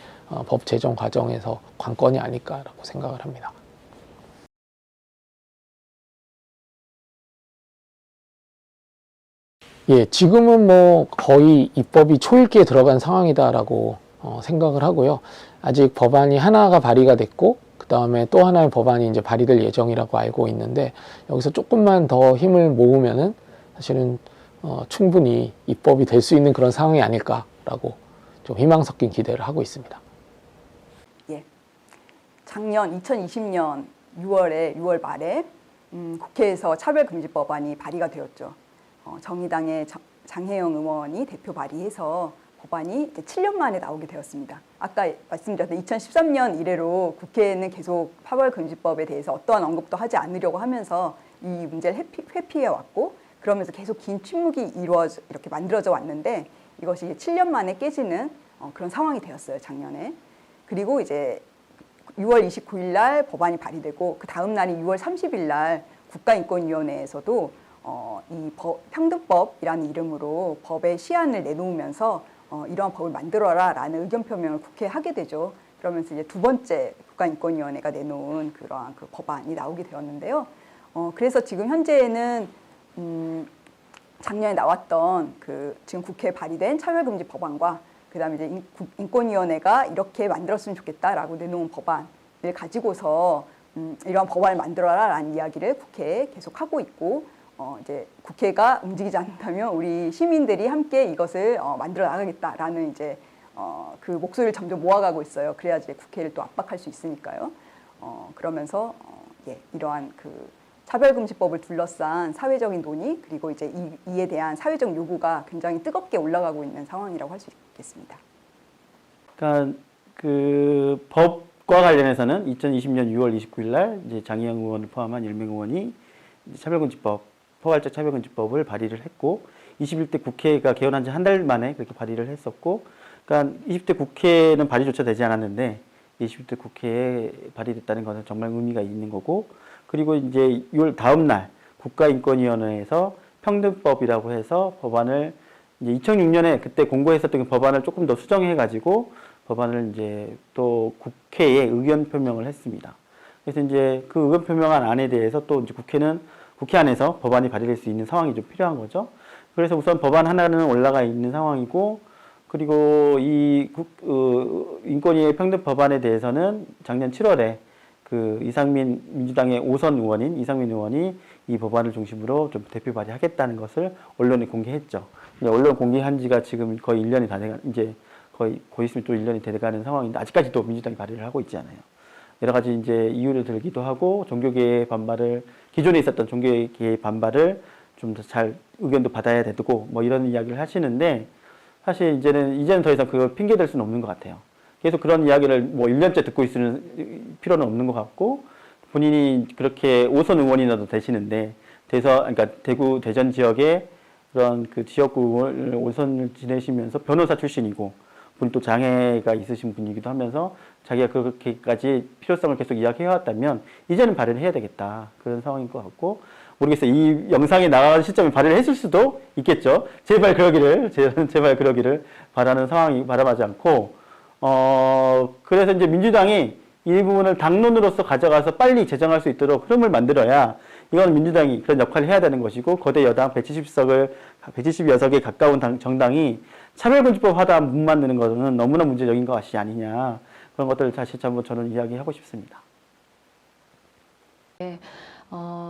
법 제정 과정에서 관건이 아닐까라고 생각을 합니다. 예, 지금은 뭐 거의 입법이 초읽기에 들어간 상황이다라고 생각을 하고요. 아직 법안이 하나가 발의가 됐고, 그 다음에 또 하나의 법안이 이제 발의될 예정이라고 알고 있는데, 여기서 조금만 더 힘을 모으면은 사실은 충분히 입법이 될 수 있는 그런 상황이 아닐까라고 좀 희망 섞인 기대를 하고 있습니다. 예. 작년 2020년 6월 말에 국회에서 차별금지법안이 발의가 되었죠. 정의당의 장혜영 의원이 대표 발의해서 법안이 이제 7년 만에 나오게 되었습니다. 아까 말씀드렸던 2013년 이래로 국회는 계속 차별금지법에 대해서 어떠한 언급도 하지 않으려고 하면서 이 문제를 회피해 왔고, 그러면서 계속 긴 침묵이 이렇게 만들어져 왔는데, 이것이 7년 만에 깨지는 그런 상황이 되었어요, 작년에. 그리고 이제 6월 29일 날 법안이 발의되고, 그 다음 날인 6월 30일 날 국가인권위원회에서도 이 평등법이라는 이름으로 법의 시안을 내놓으면서 이러한 법을 만들어라 라는 의견 표명을 국회에 하게 되죠. 그러면서 이제 두 번째 국가인권위원회가 내놓은 그러한 그 법안이 나오게 되었는데요. 그래서 지금 현재는 작년에 나왔던 그 지금 국회에 발의된 차별금지 법안과 그다음에 이제 인권위원회가 이렇게 만들었으면 좋겠다라고 내놓은 법안을 가지고서 이러한 법안을 만들어라라는 이야기를 국회에 계속 하고 있고, 이제 국회가 움직이지 않는다면 우리 시민들이 함께 이것을 만들어 나가겠다라는 이제 그 목소리를 점점 모아가고 있어요. 그래야지 국회를 또 압박할 수 있으니까요. 그러면서 예, 이러한 그 차별금지법을 둘러싼 사회적인 논의, 그리고 이제 이에 대한 사회적 요구가 굉장히 뜨겁게 올라가고 있는 상황이라고 할 수 있겠습니다. 그러니까 그 법과 관련해서는 2020년 6월 29일 날 이제 장희영 의원을 포함한 10명 의원이 차별금지법, 포괄적 차별금지법을 발의를 했고, 21대 국회가 개원한 지 한 달 만에 그렇게 발의를 했었고, 그러니까 20대 국회는 발의조차 되지 않았는데 20대 국회에 발의됐다는 것은 정말 의미가 있는 거고, 그리고 이제 6월 다음 날 국가인권위원회에서 평등법이라고 해서 법안을 이제 2006년에 그때 공고했었던 그 법안을 조금 더 수정해가지고 법안을 이제 또 국회에 의견 표명을 했습니다. 그래서 이제 그 의견 표명안 안에 대해서 또 이제 국회는 국회 안에서 법안이 발의될 수 있는 상황이 좀 필요한 거죠. 그래서 우선 법안 하나는 올라가 있는 상황이고, 그리고 이 인권위의 평등 법안에 대해서는 작년 7월에 그 이상민 민주당의 5선 의원인 이상민 의원이 이 법안을 중심으로 좀 대표 발의하겠다는 것을 언론에 공개했죠. 언론 공개한 지가 지금 거의 1년이 다 돼가, 이제 거의 곧 있으면 또 1년이 돼가는 상황인데 아직까지도 민주당이 발의를 하고 있지 않아요. 여러 가지 이제 이유를 들기도 하고, 종교계의 반발을, 기존에 있었던 종교계의 반발을 좀 더 잘 의견도 받아야 되고 뭐 이런 이야기를 하시는데, 사실 이제는 더 이상 그걸 핑계 댈 수는 없는 것 같아요. 계속 그런 이야기를 뭐 1년째 듣고 있을 필요는 없는 것 같고, 본인이 그렇게 5선 의원이라도 되시는데, 그러니까 대구, 대전 지역에 그런 그 지역구를 5선을 지내시면서 변호사 출신이고, 본인 또 장애가 있으신 분이기도 하면서 자기가 그렇게까지 필요성을 계속 이야기해왔다면 이제는 발의를 해야 되겠다, 그런 상황인 것 같고, 모르겠어요. 이 영상이 나가는 시점에 발의를 했을 수도 있겠죠. 제발 그러기를 바라는 상황이 바람하지 않고, 그래서 이제 민주당이 이 부분을 당론으로서 가져가서 빨리 제정할 수 있도록 흐름을 만들어야, 이건 민주당이 그런 역할을 해야 되는 것이고, 거대 여당 170여석에 가까운 정당이 차별금지법 하다 못 만드는 것은 너무나 문제적인 것이 아니냐, 그런 것들을 다시 한번 저는 이야기하고 싶습니다. 네.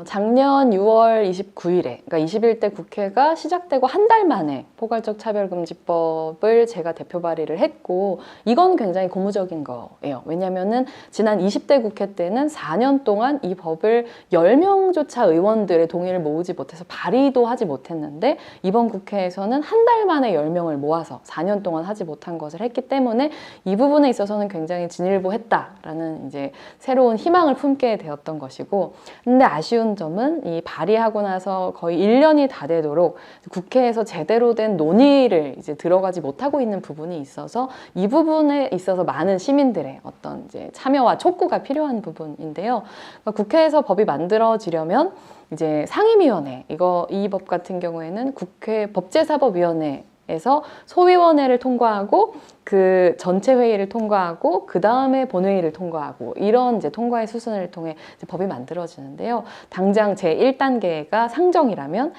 작년 6월 29일에, 그러니까 21대 국회가 시작되고 한 달 만에 포괄적 차별금지법을 제가 대표 발의를 했고, 이건 굉장히 고무적인 거예요. 왜냐면은 지난 20대 국회 때는 4년 동안 이 법을 10명조차 의원들의 동의를 모으지 못해서 발의도 하지 못했는데, 이번 국회에서는 한 달 만에 10명을 모아서 4년 동안 하지 못한 것을 했기 때문에 이 부분에 있어서는 굉장히 진일보했다라는 이제 새로운 희망을 품게 되었던 것이고, 근데 아쉬운 아쉬운 점은 이 발의하고 나서 거의 1년이 다 되도록 국회에서 제대로 된 논의를 이제 들어가지 못하고 있는 부분이 있어서 이 부분에 있어서 많은 시민들의 어떤 이제 참여와 촉구가 필요한 부분인데요. 그러니까 국회에서 법이 만들어지려면 이제 상임위원회, 이 법 같은 경우에는 국회 법제사법위원회에서 소위원회를 통과하고 그 전체 회의를 통과하고 그 다음에 본회의를 통과하고 이런 이제 통과의 수순을 통해 이제 법이 만들어지는데요. 당장 제 1단계가 상정이라면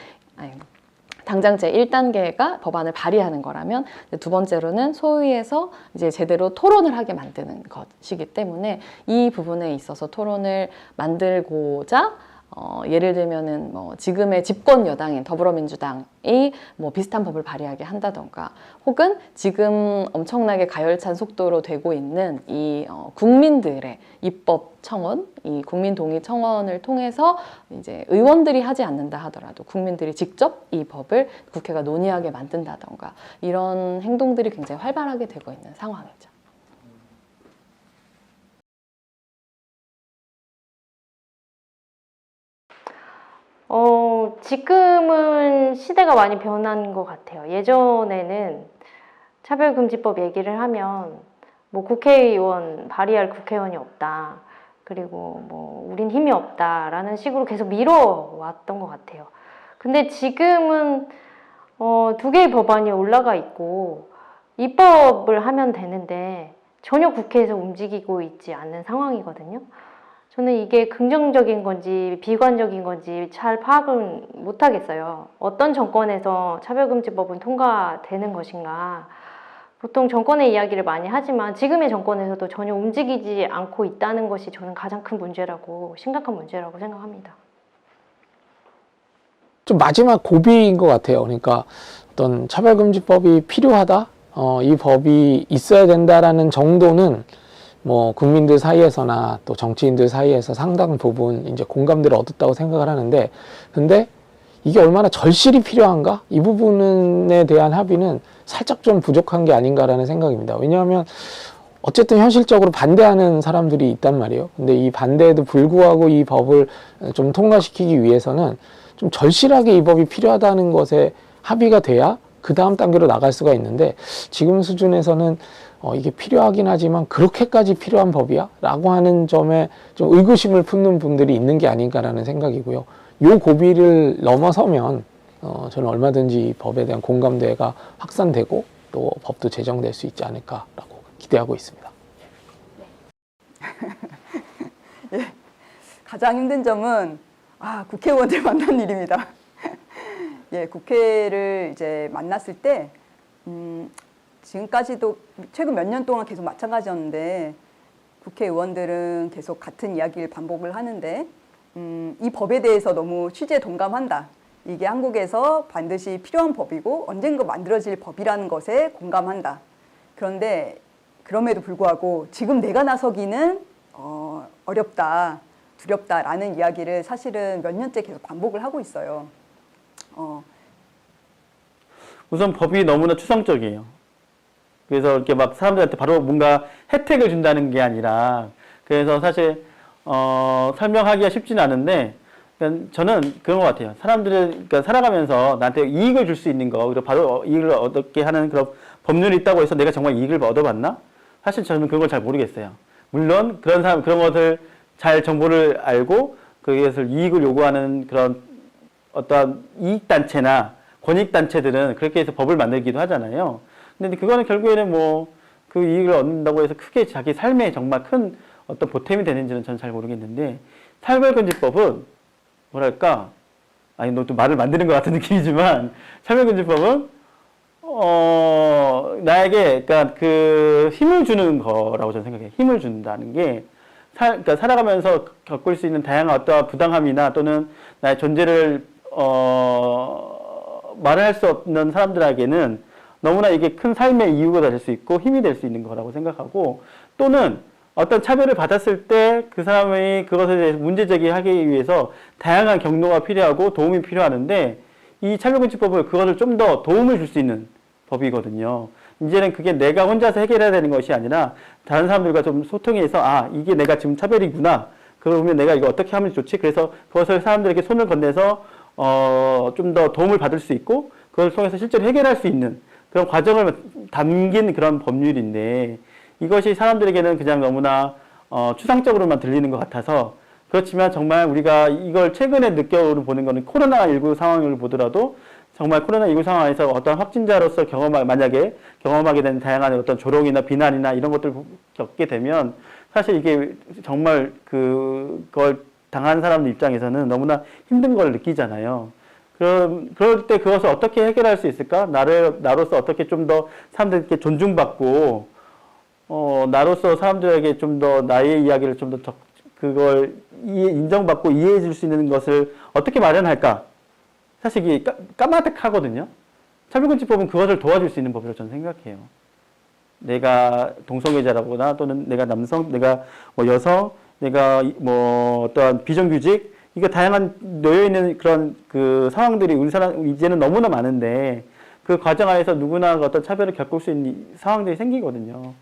당장 제 1단계가 법안을 발의하는 거라면 두 번째로는 소위에서 이제 제대로 토론을 하게 만드는 것이기 때문에 이 부분에 있어서 토론을 만들고자 예를 들면은 뭐 지금의 집권 여당인 더불어민주당이 뭐 비슷한 법을 발의하게 한다던가 혹은 지금 엄청나게 가열찬 속도로 되고 있는 이 국민들의 입법 청원, 이 국민 동의 청원을 통해서 이제 의원들이 하지 않는다 하더라도 국민들이 직접 이 법을 국회가 논의하게 만든다던가 이런 행동들이 굉장히 활발하게 되고 있는 상황이죠. 지금은 시대가 많이 변한 것 같아요. 예전에는 차별금지법 얘기를 하면 뭐 국회의원, 발의할 국회의원이 없다. 그리고 뭐 우린 힘이 없다라는 식으로 계속 미뤄왔던 것 같아요. 근데 지금은 두 개의 법안이 올라가 있고 입법을 하면 되는데 전혀 국회에서 움직이고 있지 않는 상황이거든요. 저는 이게 긍정적인 건지 비관적인 건지 잘 파악은 못하겠어요. 어떤 정권에서 차별금지법은 통과되는 것인가. 보통 정권의 이야기를 많이 하지만 지금의 정권에서도 전혀 움직이지 않고 있다는 것이 저는 가장 큰 문제라고, 심각한 문제라고 생각합니다. 좀 마지막 고비인 것 같아요. 그러니까 어떤 차별금지법이 필요하다, 이 법이 있어야 된다라는 정도는 뭐 국민들 사이에서나 또 정치인들 사이에서 상당 부분 이제 공감대를 얻었다고 생각을 하는데, 근데 이게 얼마나 절실히 필요한가? 이 부분에 대한 합의는 살짝 좀 부족한 게 아닌가라는 생각입니다. 왜냐하면 어쨌든 현실적으로 반대하는 사람들이 있단 말이에요. 근데 이 반대에도 불구하고 이 법을 좀 통과시키기 위해서는 좀 절실하게 이 법이 필요하다는 것에 합의가 돼야 그 다음 단계로 나갈 수가 있는데, 지금 수준에서는 이게 필요하긴 하지만 그렇게까지 필요한 법이야? 라고 하는 점에 좀 의구심을 품는 분들이 있는 게 아닌가라는 생각이고요. 요 고비를 넘어서면 저는 얼마든지 이 법에 대한 공감대가 확산되고 또 법도 제정될 수 있지 않을까라고 기대하고 있습니다. 예, 가장 힘든 점은 국회의원들 만난 일입니다. 예, 국회를 이제 만났을 때 지금까지도 최근 몇 년 동안 계속 마찬가지였는데 국회의원들은 계속 같은 이야기를 반복을 하는데 이 법에 대해서 너무 취지에 동감한다. 이게 한국에서 반드시 필요한 법이고 언젠가 만들어질 법이라는 것에 공감한다. 그런데 그럼에도 불구하고 지금 내가 나서기는 어렵다, 두렵다라는 이야기를 사실은 몇 년째 계속 반복을 하고 있어요. 우선 법이 너무나 추상적이에요. 그래서 이렇게 막 사람들한테 바로 뭔가 혜택을 준다는 게 아니라, 그래서 사실 설명하기가 쉽지는 않은데, 그러니까 저는 그런 것 같아요. 사람들은 그러니까 살아가면서 나한테 이익을 줄 수 있는 거, 그리고 바로 이익을 얻게 하는 그런 법률이 있다고 해서 내가 정말 이익을 얻어봤나? 사실 저는 그런 걸 잘 모르겠어요. 물론 그런 사람, 그런 것을 잘 정보를 알고 그것을 이익을 요구하는 그런 어떤 이익단체나 권익단체들은 그렇게 해서 법을 만들기도 하잖아요. 근데 그거는 결국에는 뭐 그 이익을 얻는다고 해서 크게 자기 삶에 정말 큰 어떤 보탬이 되는지는 저는 잘 모르겠는데, 차별금지법은 뭐랄까, 아니 너 또 말을 만드는 것 같은 느낌이지만, 차별금지법은 나에게 그러니까 그 힘을 주는 거라고 저는 생각해요. 힘을 준다는 게 그러니까 살아가면서 겪을 수 있는 다양한 어떠한 부당함이나 또는 나의 존재를 말을 할 수 없는 사람들에게는 너무나 이게 큰 삶의 이유가 될 수 있고 힘이 될 수 있는 거라고 생각하고, 또는 어떤 차별을 받았을 때 그 사람이 그것에 대해서 문제 제기하기 위해서 다양한 경로가 필요하고 도움이 필요하는데, 이 차별금지법은 그것을 좀 더 도움을 줄 수 있는 법이거든요. 이제는 그게 내가 혼자서 해결해야 되는 것이 아니라 다른 사람들과 좀 소통해서 이게 내가 지금 차별이구나, 그러면 내가 이거 어떻게 하면 좋지? 그래서 그것을 사람들에게 손을 건네서 좀 더 도움을 받을 수 있고 그걸 통해서 실제로 해결할 수 있는 그런 과정을 담긴 그런 법률인데 이것이 사람들에게는 그냥 너무나 추상적으로만 들리는 것 같아서 그렇지만 정말 우리가 이걸 최근에 느껴보는 거는 코로나19 상황을 보더라도 정말 코로나19 상황에서 어떤 확진자로서 만약에 경험하게 된 다양한 어떤 조롱이나 비난이나 이런 것들을 겪게 되면 사실 이게 정말 그걸 당한 사람들 입장에서는 너무나 힘든 걸 느끼잖아요. 그럴 때 그것을 어떻게 해결할 수 있을까? 나로서 어떻게 좀 더 사람들께 존중받고, 나로서 사람들에게 좀 더 나의 이야기를 좀 더 그걸 인정받고 이해해 줄 수 있는 것을 어떻게 마련할까? 사실 이게 까마득하거든요. 차별금지법은 그것을 도와줄 수 있는 법이라고 저는 생각해요. 내가 동성애자라거나 또는 내가 남성, 내가 뭐 여성, 내가 뭐 어떠한 비정규직, 이거 다양한 놓여있는 그런 그 상황들이 우리 사람 이제는 너무나 많은데 그 과정 안에서 누구나 어떤 차별을 겪을 수 있는 상황들이 생기거든요.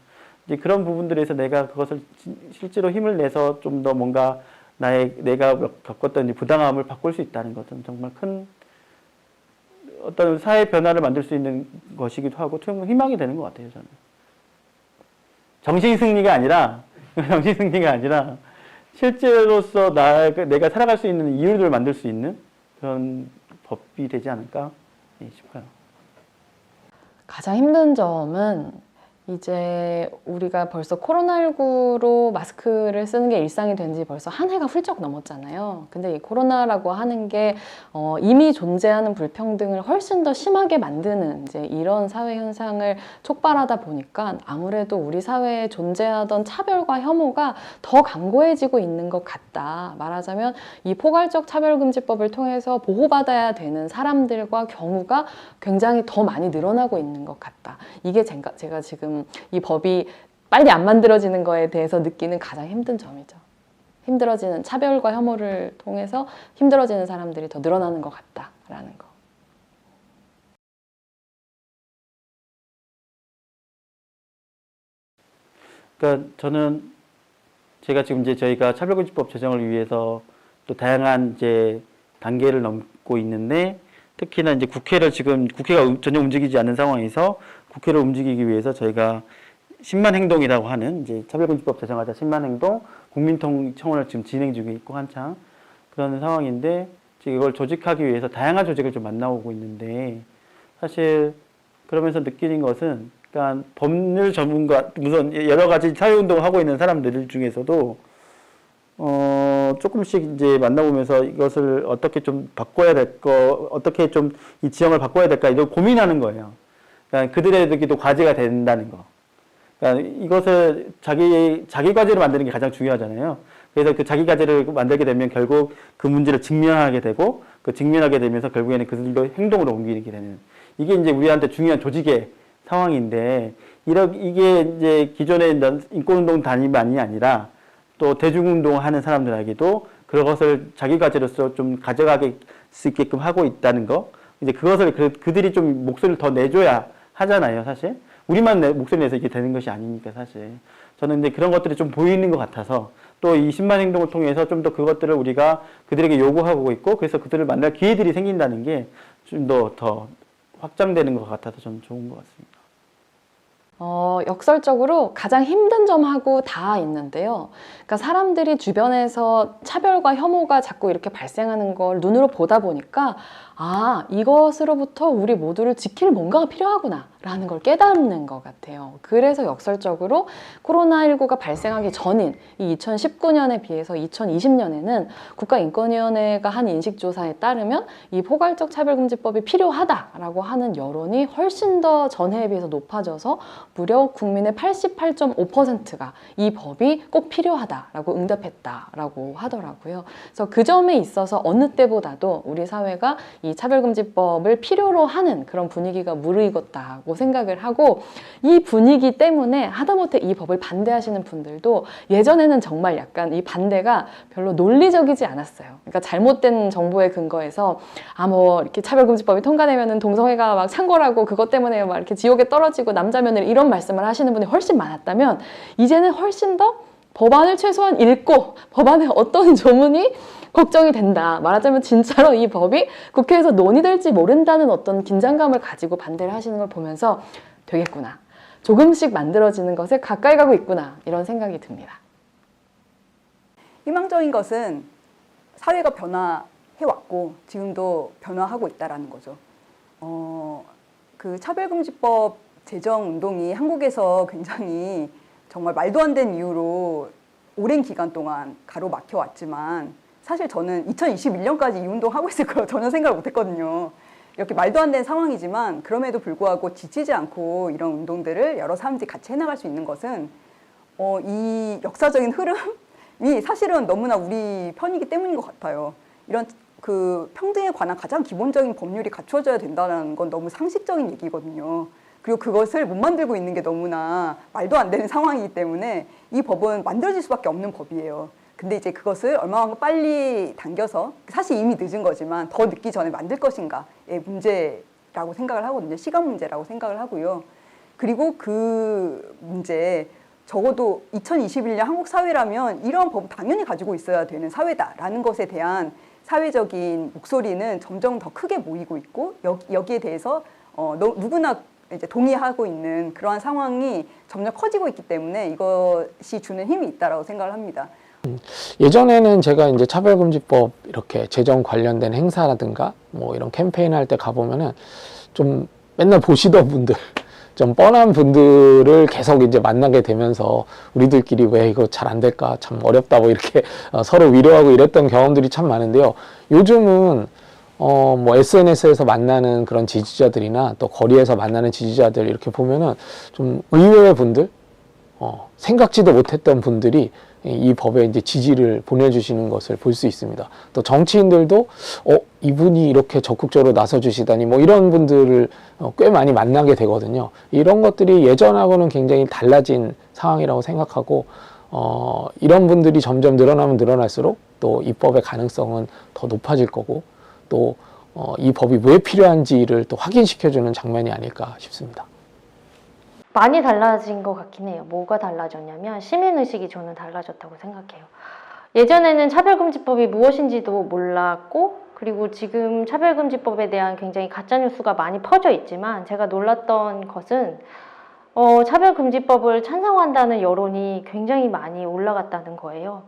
이제 그런 부분들에서 내가 그것을 실제로 힘을 내서 좀 더 뭔가 내가 겪었던 부당함을 바꿀 수 있다는 것은 정말 큰 어떤 사회 변화를 만들 수 있는 것이기도 하고 희망이 되는 것 같아요, 저는. 정신 승리가 아니라 실제로서 내가 살아갈 수 있는 이유를 만들 수 있는 그런 법이 되지 않을까 싶어요. 가장 힘든 점은 이제 우리가 벌써 코로나19로 마스크를 쓰는 게 일상이 된 지 벌써 한 해가 훌쩍 넘었잖아요. 근데 이 코로나라고 하는 게 이미 존재하는 불평등을 훨씬 더 심하게 만드는 이제 이런 사회 현상을 촉발하다 보니까 아무래도 우리 사회에 존재하던 차별과 혐오가 더 강고해지고 있는 것 같다. 말하자면 이 포괄적 차별금지법을 통해서 보호받아야 되는 사람들과 경우가 굉장히 더 많이 늘어나고 있는 것 같다. 이게 제가 지금 이 법이 빨리 안 만들어지는 거에 대해서 느끼는 가장 힘든 점이죠. 힘들어지는 차별과 혐오를 통해서 힘들어지는 사람들이 더 늘어나는 것 같다라는 거. 그러니까 저는 제가 지금 이제 저희가 차별금지법 제정을 위해서 또 다양한 이제 단계를 넘고 있는데 특히나 이제 국회가 전혀 움직이지 않는 상황에서 국회를 움직이기 위해서 저희가 10만 행동이라고 하는 이제 차별금지법 제정하자 10만 행동 국민청원을 지금 진행 중에 있고 한창 그런 상황인데 지금 이걸 조직하기 위해서 다양한 조직을 좀 만나오고 있는데 사실 그러면서 느끼는 것은 그러니까 법률 전문가 무슨 여러 가지 사회운동을 하고 있는 사람들 중에서도 조금씩 이제 만나보면서 이것을 어떻게 좀 바꿔야 어떻게 좀 이 지형을 바꿔야 될까, 이걸 고민하는 거예요. 그러니까 그들에게도 과제가 된다는 거. 그러니까 이것을 자기 과제를 만드는 게 가장 중요하잖아요. 그래서 그 자기 과제를 만들게 되면 결국 그 문제를 직면하게 되고, 그 직면하게 되면서 결국에는 그들도 행동으로 옮기게 되는. 이게 이제 우리한테 중요한 조직의 상황인데, 이게 이제 기존의 인권운동 단위만이 아니라, 또 대중운동을 하는 사람들에게도 그것을 자기 과제로서 좀 가져가게 수 있게끔 하고 있다는 거. 이제 그것을 그들이 좀 목소리를 더 내줘야 하잖아요, 사실. 우리만 목소리 내서 이게 되는 것이 아니니까, 사실. 저는 이제 그런 것들이 좀 보이는 것 같아서 또 이 10만 행동을 통해서 좀 더 그것들을 우리가 그들에게 요구하고 있고 그래서 그들을 만날 기회들이 생긴다는 게 좀 더 확장되는 것 같아서 저는 좋은 것 같습니다. 역설적으로 가장 힘든 점하고 다 있는데요. 그러니까 사람들이 주변에서 차별과 혐오가 자꾸 이렇게 발생하는 걸 눈으로 보다 보니까 이것으로부터 우리 모두를 지킬 뭔가가 필요하구나 라는 걸 깨닫는 것 같아요. 그래서 역설적으로 코로나19가 발생하기 전인 이 2019년에 비해서 2020년에는 국가인권위원회가 한 인식조사에 따르면 이 포괄적 차별금지법이 필요하다라고 하는 여론이 훨씬 더 전해에 비해서 높아져서 무려 국민의 88.5%가 이 법이 꼭 필요하다라고 응답했다라고 하더라고요. 그래서 그 점에 있어서 어느 때보다도 우리 사회가 이 차별금지법을 필요로 하는 그런 분위기가 무르익었다고 생각을 하고, 이 분위기 때문에 하다못해 이 법을 반대하시는 분들도 예전에는 정말 약간 이 반대가 별로 논리적이지 않았어요. 그러니까 잘못된 정보에 근거해서 뭐 이렇게 차별금지법이 통과되면은 동성애가 막 창궐하고 그것 때문에 막 이렇게 지옥에 떨어지고 남자 며느리 이런 말씀을 하시는 분이 훨씬 많았다면 이제는 훨씬 더 법안을 최소한 읽고 법안에 어떤 조문이 걱정이 된다. 말하자면 진짜로 이 법이 국회에서 논의될지 모른다는 어떤 긴장감을 가지고 반대를 하시는 걸 보면서 되겠구나. 조금씩 만들어지는 것에 가까이 가고 있구나. 이런 생각이 듭니다. 희망적인 것은 사회가 변화해왔고 지금도 변화하고 있다는 거죠. 그 차별금지법 제정 운동이 한국에서 굉장히 정말 말도 안 되는 이유로 오랜 기간 동안 가로막혀 왔지만 사실 저는 2021년까지 이 운동하고 있을 거라고 전혀 생각을 못했거든요. 이렇게 말도 안 되는 상황이지만 그럼에도 불구하고 지치지 않고 이런 운동들을 여러 사람들이 같이 해나갈 수 있는 것은 이 역사적인 흐름이 사실은 너무나 우리 편이기 때문인 것 같아요. 이런 그 평등에 관한 가장 기본적인 법률이 갖춰져야 된다는 건 너무 상식적인 얘기거든요. 그리고 그것을 못 만들고 있는 게 너무나 말도 안 되는 상황이기 때문에 이 법은 만들어질 수밖에 없는 법이에요. 근데 이제 그것을 얼마나 빨리 당겨서 사실 이미 늦은 거지만 더 늦기 전에 만들 것인가의 문제라고 생각을 하거든요. 시간 문제라고 생각을 하고요. 그리고 그 문제 적어도 2021년 한국 사회라면 이런 법 당연히 가지고 있어야 되는 사회다라는 것에 대한 사회적인 목소리는 점점 더 크게 모이고 있고 여기에 대해서 누구나 이제 동의하고 있는 그러한 상황이 점점 커지고 있기 때문에 이것이 주는 힘이 있다라고 생각을 합니다. 예전에는 제가 이제 차별금지법 이렇게 제정 관련된 행사라든가 뭐 이런 캠페인 할 때 가보면은 좀 맨날 보시던 분들, 좀 뻔한 분들을 계속 이제 만나게 되면서 우리들끼리 왜 이거 잘 안 될까, 참 어렵다, 뭐 이렇게 서로 위로하고 이랬던 경험들이 참 많은데요. 요즘은 뭐 SNS에서 만나는 그런 지지자들이나 또 거리에서 만나는 지지자들 이렇게 보면은 좀 의외의 분들, 생각지도 못했던 분들이 이 법에 이제 지지를 보내주시는 것을 볼 수 있습니다. 또 정치인들도 이분이 이렇게 적극적으로 나서주시다니 뭐 이런 분들을 꽤 많이 만나게 되거든요. 이런 것들이 예전하고는 굉장히 달라진 상황이라고 생각하고 이런 분들이 점점 늘어나면 늘어날수록 또 입법의 가능성은 더 높아질 거고 또 이 법이 왜 필요한지를 또 확인시켜주는 장면이 아닐까 싶습니다. 많이 달라진 것 같긴 해요. 뭐가 달라졌냐면 시민의식이 저는 달라졌다고 생각해요. 예전에는 차별금지법이 무엇인지도 몰랐고 그리고 지금 차별금지법에 대한 굉장히 가짜뉴스가 많이 퍼져 있지만 제가 놀랐던 것은 차별금지법을 찬성한다는 여론이 굉장히 많이 올라갔다는 거예요.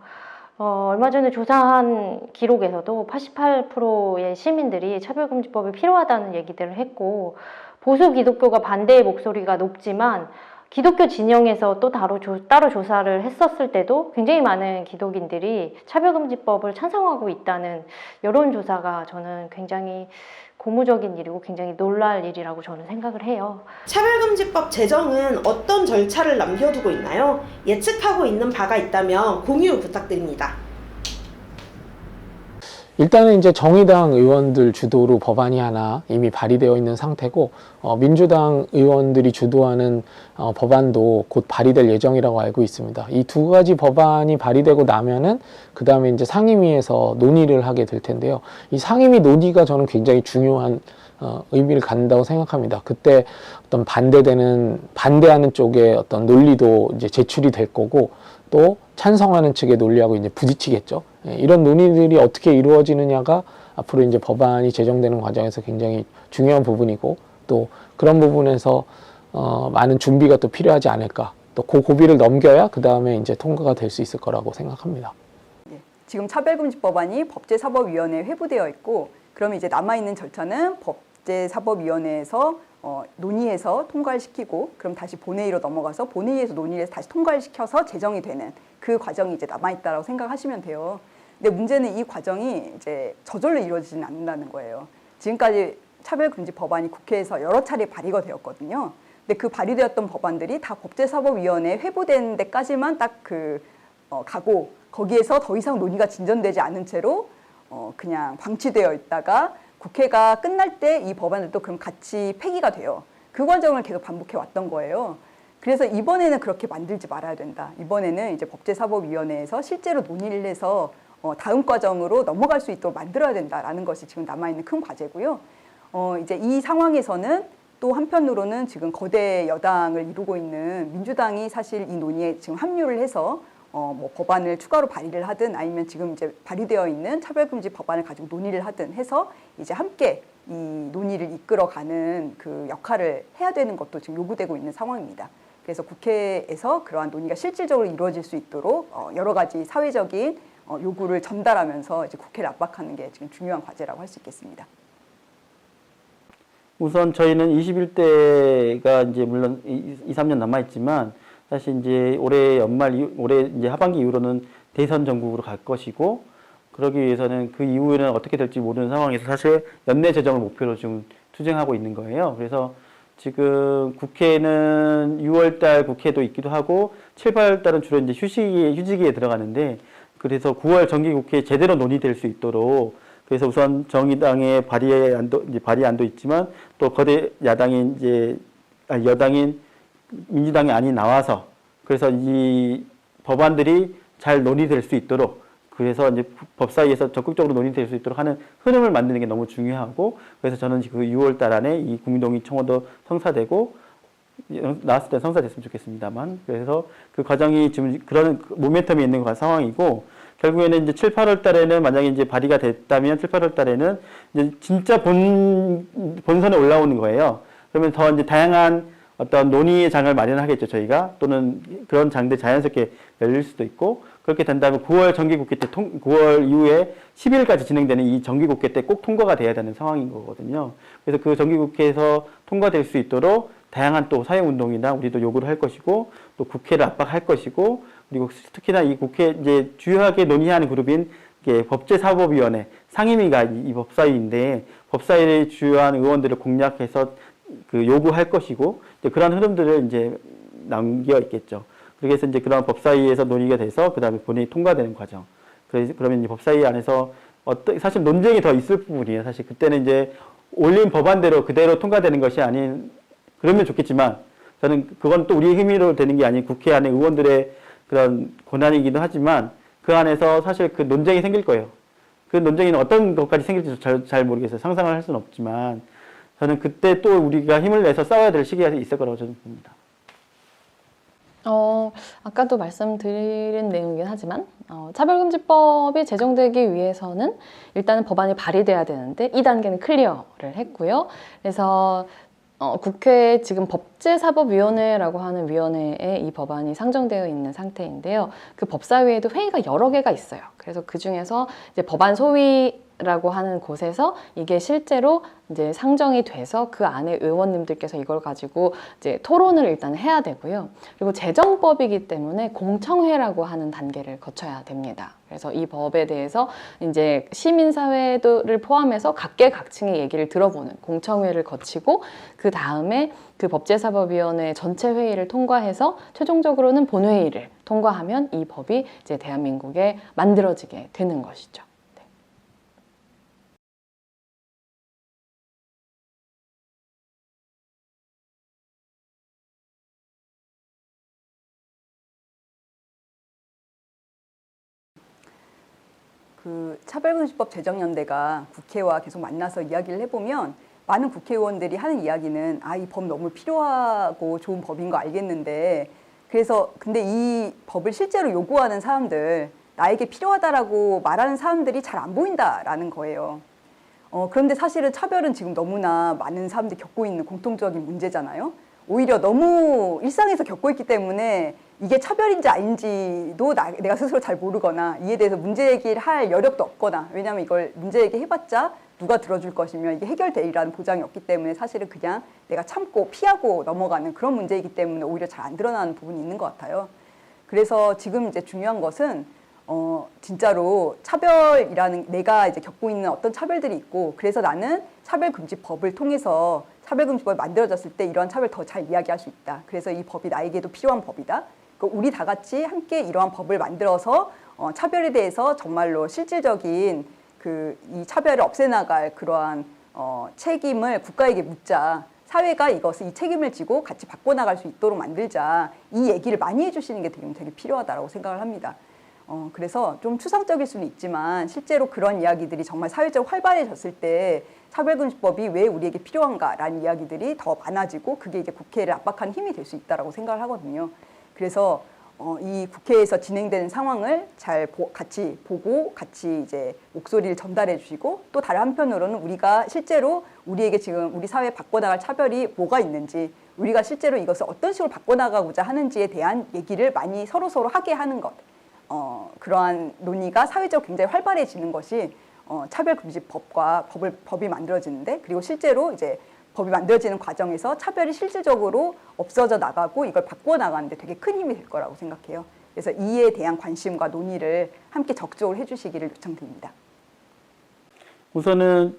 얼마 전에 조사한 기록에서도 88%의 시민들이 차별금지법이 필요하다는 얘기들을 했고 보수 기독교가 반대의 목소리가 높지만 기독교 진영에서 또 따로 조사를 했었을 때도 굉장히 많은 기독인들이 차별금지법을 찬성하고 있다는 여론조사가 저는 굉장히 고무적인 일이고 굉장히 놀랄 일이라고 저는 생각을 해요. 차별금지법 제정은 어떤 절차를 남겨두고 있나요? 예측하고 있는 바가 있다면 공유 부탁드립니다. 일단은 이제 정의당 의원들 주도로 법안이 하나 이미 발의되어 있는 상태고 민주당 의원들이 주도하는 법안도 곧 발의될 예정이라고 알고 있습니다. 이 두 가지 법안이 발의되고 나면은 그 다음에 이제 상임위에서 논의를 하게 될 텐데요. 이 상임위 논의가 저는 굉장히 중요한 의미를 갖는다고 생각합니다. 그때 어떤 반대하는 쪽에 어떤 논리도 이제 제출이 될 거고 또 찬성하는 측의 논리하고 이제 부딪히겠죠. 이런 논의들이 어떻게 이루어지느냐가 앞으로 이제 법안이 제정되는 과정에서 굉장히 중요한 부분이고 또 그런 부분에서 많은 준비가 또 필요하지 않을까. 또 그 고비를 넘겨야 그 다음에 이제 통과가 될 수 있을 거라고 생각합니다. 지금 차별금지법안이 법제사법위원회에 회부되어 있고 그러면 이제 남아있는 절차는 법제사법위원회에서 논의해서 통과를 시키고 그럼 다시 본회의로 넘어가서 본회의에서 논의를 해서 다시 통과를 시켜서 제정이 되는 그 과정이 이제 남아있다라고 생각하시면 돼요. 근데 문제는 이 과정이 이제 저절로 이루어지지는 않는다는 거예요. 지금까지 차별금지 법안이 국회에서 여러 차례 발의가 되었거든요. 근데 그 발의되었던 법안들이 다 법제사법위원회에 회부되는 데까지만 딱 가고 거기에서 더 이상 논의가 진전되지 않은 채로 그냥 방치되어 있다가 국회가 끝날 때 이 법안들도 그럼 같이 폐기가 돼요. 그 과정을 계속 반복해 왔던 거예요. 그래서 이번에는 그렇게 만들지 말아야 된다. 이번에는 이제 법제사법위원회에서 실제로 논의를 해서 다음 과정으로 넘어갈 수 있도록 만들어야 된다라는 것이 지금 남아있는 큰 과제고요. 이제 이 상황에서는 또 한편으로는 지금 거대 여당을 이루고 있는 민주당이 사실 이 논의에 지금 합류를 해서 뭐 법안을 추가로 발의를 하든 아니면 지금 이제 발의되어 있는 차별금지 법안을 가지고 논의를 하든 해서 이제 함께 이 논의를 이끌어가는 그 역할을 해야 되는 것도 지금 요구되고 있는 상황입니다. 그래서 국회에서 그러한 논의가 실질적으로 이루어질 수 있도록 여러 가지 사회적인 요구를 전달하면서 이제 국회를 압박하는 게 지금 중요한 과제라고 할 수 있겠습니다. 우선 저희는 21대가 이제 물론 2, 3년 남아있지만 사실 이제 올해 연말, 올해 이제 하반기 이후로는 대선 전국으로 갈 것이고 그러기 위해서는 그 이후에는 어떻게 될지 모르는 상황에서 사실 연내 재정을 목표로 지금 투쟁하고 있는 거예요. 그래서 지금 국회는 6월달 국회도 있기도 하고 7, 8월달은 주로 이제 휴지기에 들어가는데 그래서 9월 정기국회에 제대로 논의될 수 있도록 그래서 우선 정의당의 발의안도 있지만 또 거대 야당인 여당인 민주당의 안이 나와서 그래서 이 법안들이 잘 논의될 수 있도록 그래서 이제 법사위에서 적극적으로 논의될 수 있도록 하는 흐름을 만드는 게 너무 중요하고 그래서 저는 그 6월 달 안에 이 국민동의 청원도 성사되고 나왔을 때 성사됐으면 좋겠습니다만 그래서 그 과정이 지금 그런 모멘텀이 있는 상황이고 결국에는 이제 7, 8월 달에는 만약에 이제 발의가 됐다면 7, 8월 달에는 이제 진짜 본선에 올라오는 거예요. 그러면 더 이제 다양한 어떤 논의의 장을 마련하겠죠, 저희가. 또는 그런 장들 자연스럽게 열릴 수도 있고, 그렇게 된다면 9월 정기국회 때, 9월 이후에 10일까지 진행되는 이 정기국회 때 꼭 통과가 돼야 되는 상황인 거거든요. 그래서 그 정기국회에서 통과될 수 있도록 다양한 또 사회운동이나 우리도 요구를 할 것이고, 또 국회를 압박할 것이고, 그리고 특히나 이 국회 이제 주요하게 논의하는 그룹인 법제사법위원회, 상임위가 이 법사위인데, 법사위의 주요한 의원들을 공략해서 그 요구할 것이고 이제 그런 흐름들을 이제 남겨 있겠죠. 그래서 이제 그런 법사위에서 논의가 돼서 그 다음에 본회의 통과되는 과정. 그러면 이제 법사위 안에서 사실 논쟁이 더 있을 부분이에요. 사실 그때는 이제 올린 법안대로 그대로 통과되는 것이 아닌 그러면 좋겠지만 저는 그건 또 우리의 힘으로 되는 게 아닌 국회 안에 의원들의 그런 권한이기도 하지만 그 안에서 사실 그 논쟁이 생길 거예요. 그 논쟁이 어떤 것까지 생길지 잘 모르겠어요. 상상을 할 수는 없지만. 저는 그때 또 우리가 힘을 내서 싸워야 될 시기가 있을 거라고 저는 봅니다. 아까도 말씀드린 내용이긴 하지만 차별금지법이 제정되기 위해서는 일단은 법안이 발의돼야 되는데 2단계는 클리어를 했고요. 그래서 국회에 지금 법제사법위원회라고 하는 위원회에 이 법안이 상정되어 있는 상태인데요. 그 법사위에도 회의가 여러 개가 있어요. 그래서 그 중에서 이제 법안 소위라고 하는 곳에서 이게 실제로 이제 상정이 돼서 그 안에 의원님들께서 이걸 가지고 이제 토론을 일단 해야 되고요. 그리고 제정법이기 때문에 공청회라고 하는 단계를 거쳐야 됩니다. 그래서 이 법에 대해서 이제 시민사회를 포함해서 각계각층의 얘기를 들어보는 공청회를 거치고 그 다음에 그 법제사법위원회 전체 회의를 통과해서 최종적으로는 본회의를 통과하면 이 법이 이제 대한민국에 만들어지게 되는 것이죠. 그 차별금지법 제정연대가 국회와 계속 만나서 이야기를 해보면 많은 국회의원들이 하는 이야기는 이 법 너무 필요하고 좋은 법인 거 알겠는데 그래서 근데 이 법을 실제로 요구하는 사람들 나에게 필요하다라고 말하는 사람들이 잘 안 보인다라는 거예요. 그런데 사실은 차별은 지금 너무나 많은 사람들이 겪고 있는 공통적인 문제잖아요. 오히려 너무 일상에서 겪고 있기 때문에 이게 차별인지 아닌지도 내가 스스로 잘 모르거나 이에 대해서 문제 제기를 할 여력도 없거나 왜냐하면 이걸 문제 제기해봤자 누가 들어줄 것이며 이게 해결되리라는 보장이 없기 때문에 사실은 그냥 내가 참고 피하고 넘어가는 그런 문제이기 때문에 오히려 잘 안 드러나는 부분이 있는 것 같아요. 그래서 지금 이제 중요한 것은 진짜로 차별이라는 내가 이제 겪고 있는 어떤 차별들이 있고 그래서 나는 차별금지법을 통해서 차별금지법이 만들어졌을 때 이러한 차별 더 잘 이야기할 수 있다. 그래서 이 법이 나에게도 필요한 법이다. 우리 다 같이 함께 이러한 법을 만들어서 차별에 대해서 정말로 실질적인 이 차별을 없애나갈 그러한 책임을 국가에게 묻자. 사회가 이 책임을 지고 같이 바꿔나갈 수 있도록 만들자. 이 얘기를 많이 해주시는 게 되게 필요하다고 생각을 합니다. 그래서 좀 추상적일 수는 있지만 실제로 그런 이야기들이 정말 사회적으로 활발해졌을 때 차별금지법이 왜 우리에게 필요한가라는 이야기들이 더 많아지고 그게 이제 국회를 압박하는 힘이 될 수 있다고 생각을 하거든요. 그래서 이 국회에서 진행되는 상황을 잘 같이 보고 같이 이제 목소리를 전달해 주시고 또 다른 한편으로는 우리가 실제로 우리에게 지금 우리 사회에 바꿔나갈 차별이 뭐가 있는지 우리가 실제로 이것을 어떤 식으로 바꿔나가고자 하는지에 대한 얘기를 많이 서로 하게 하는 것. 그러한 논의가 사회적으로 굉장히 활발해지는 것이 차별금지법과 법이 만들어지는데 그리고 실제로 이제 법이 만들어지는 과정에서 차별이 실질적으로 없어져 나가고 이걸 바꿔 나가는데 되게 큰 힘이 될 거라고 생각해요. 그래서 이에 대한 관심과 논의를 함께 적극적으로 해주시기를 요청드립니다. 우선은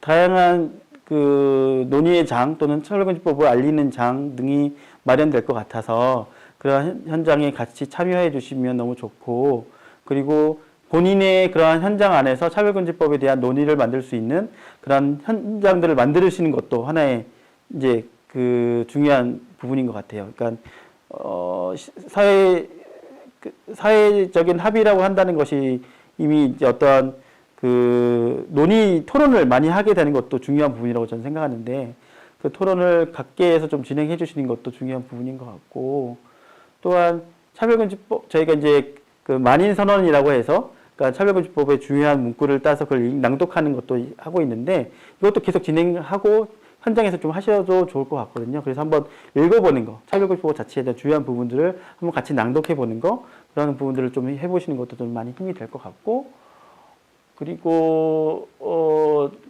다양한 그 논의의 장 또는 차별금지법을 알리는 장 등이 마련될 것 같아서 그런 현장에 같이 참여해 주시면 너무 좋고 그리고 본인의 그러한 현장 안에서 차별금지법에 대한 논의를 만들 수 있는 그런 현장들을 만드시는 것도 하나의 이제 그 중요한 부분인 것 같아요. 그러니까 사회적인 합의라고 한다는 것이 이미 이제 어떠한 그 논의 토론을 많이 하게 되는 것도 중요한 부분이라고 저는 생각하는데 그 토론을 각계에서 좀 진행해 주시는 것도 중요한 부분인 것 같고 또한 차별금지법 저희가 이제 그 만인선언이라고 해서 그러니까 차별금지법의 중요한 문구를 따서 그걸 낭독하는 것도 하고 있는데 이것도 계속 진행하고 현장에서 좀 하셔도 좋을 것 같거든요. 그래서 한번 읽어보는 거, 차별금지법 자체에 대한 중요한 부분들을 한번 같이 낭독해보는 거 그런 부분들을 좀 해보시는 것도 좀 많이 힘이 될 것 같고 그리고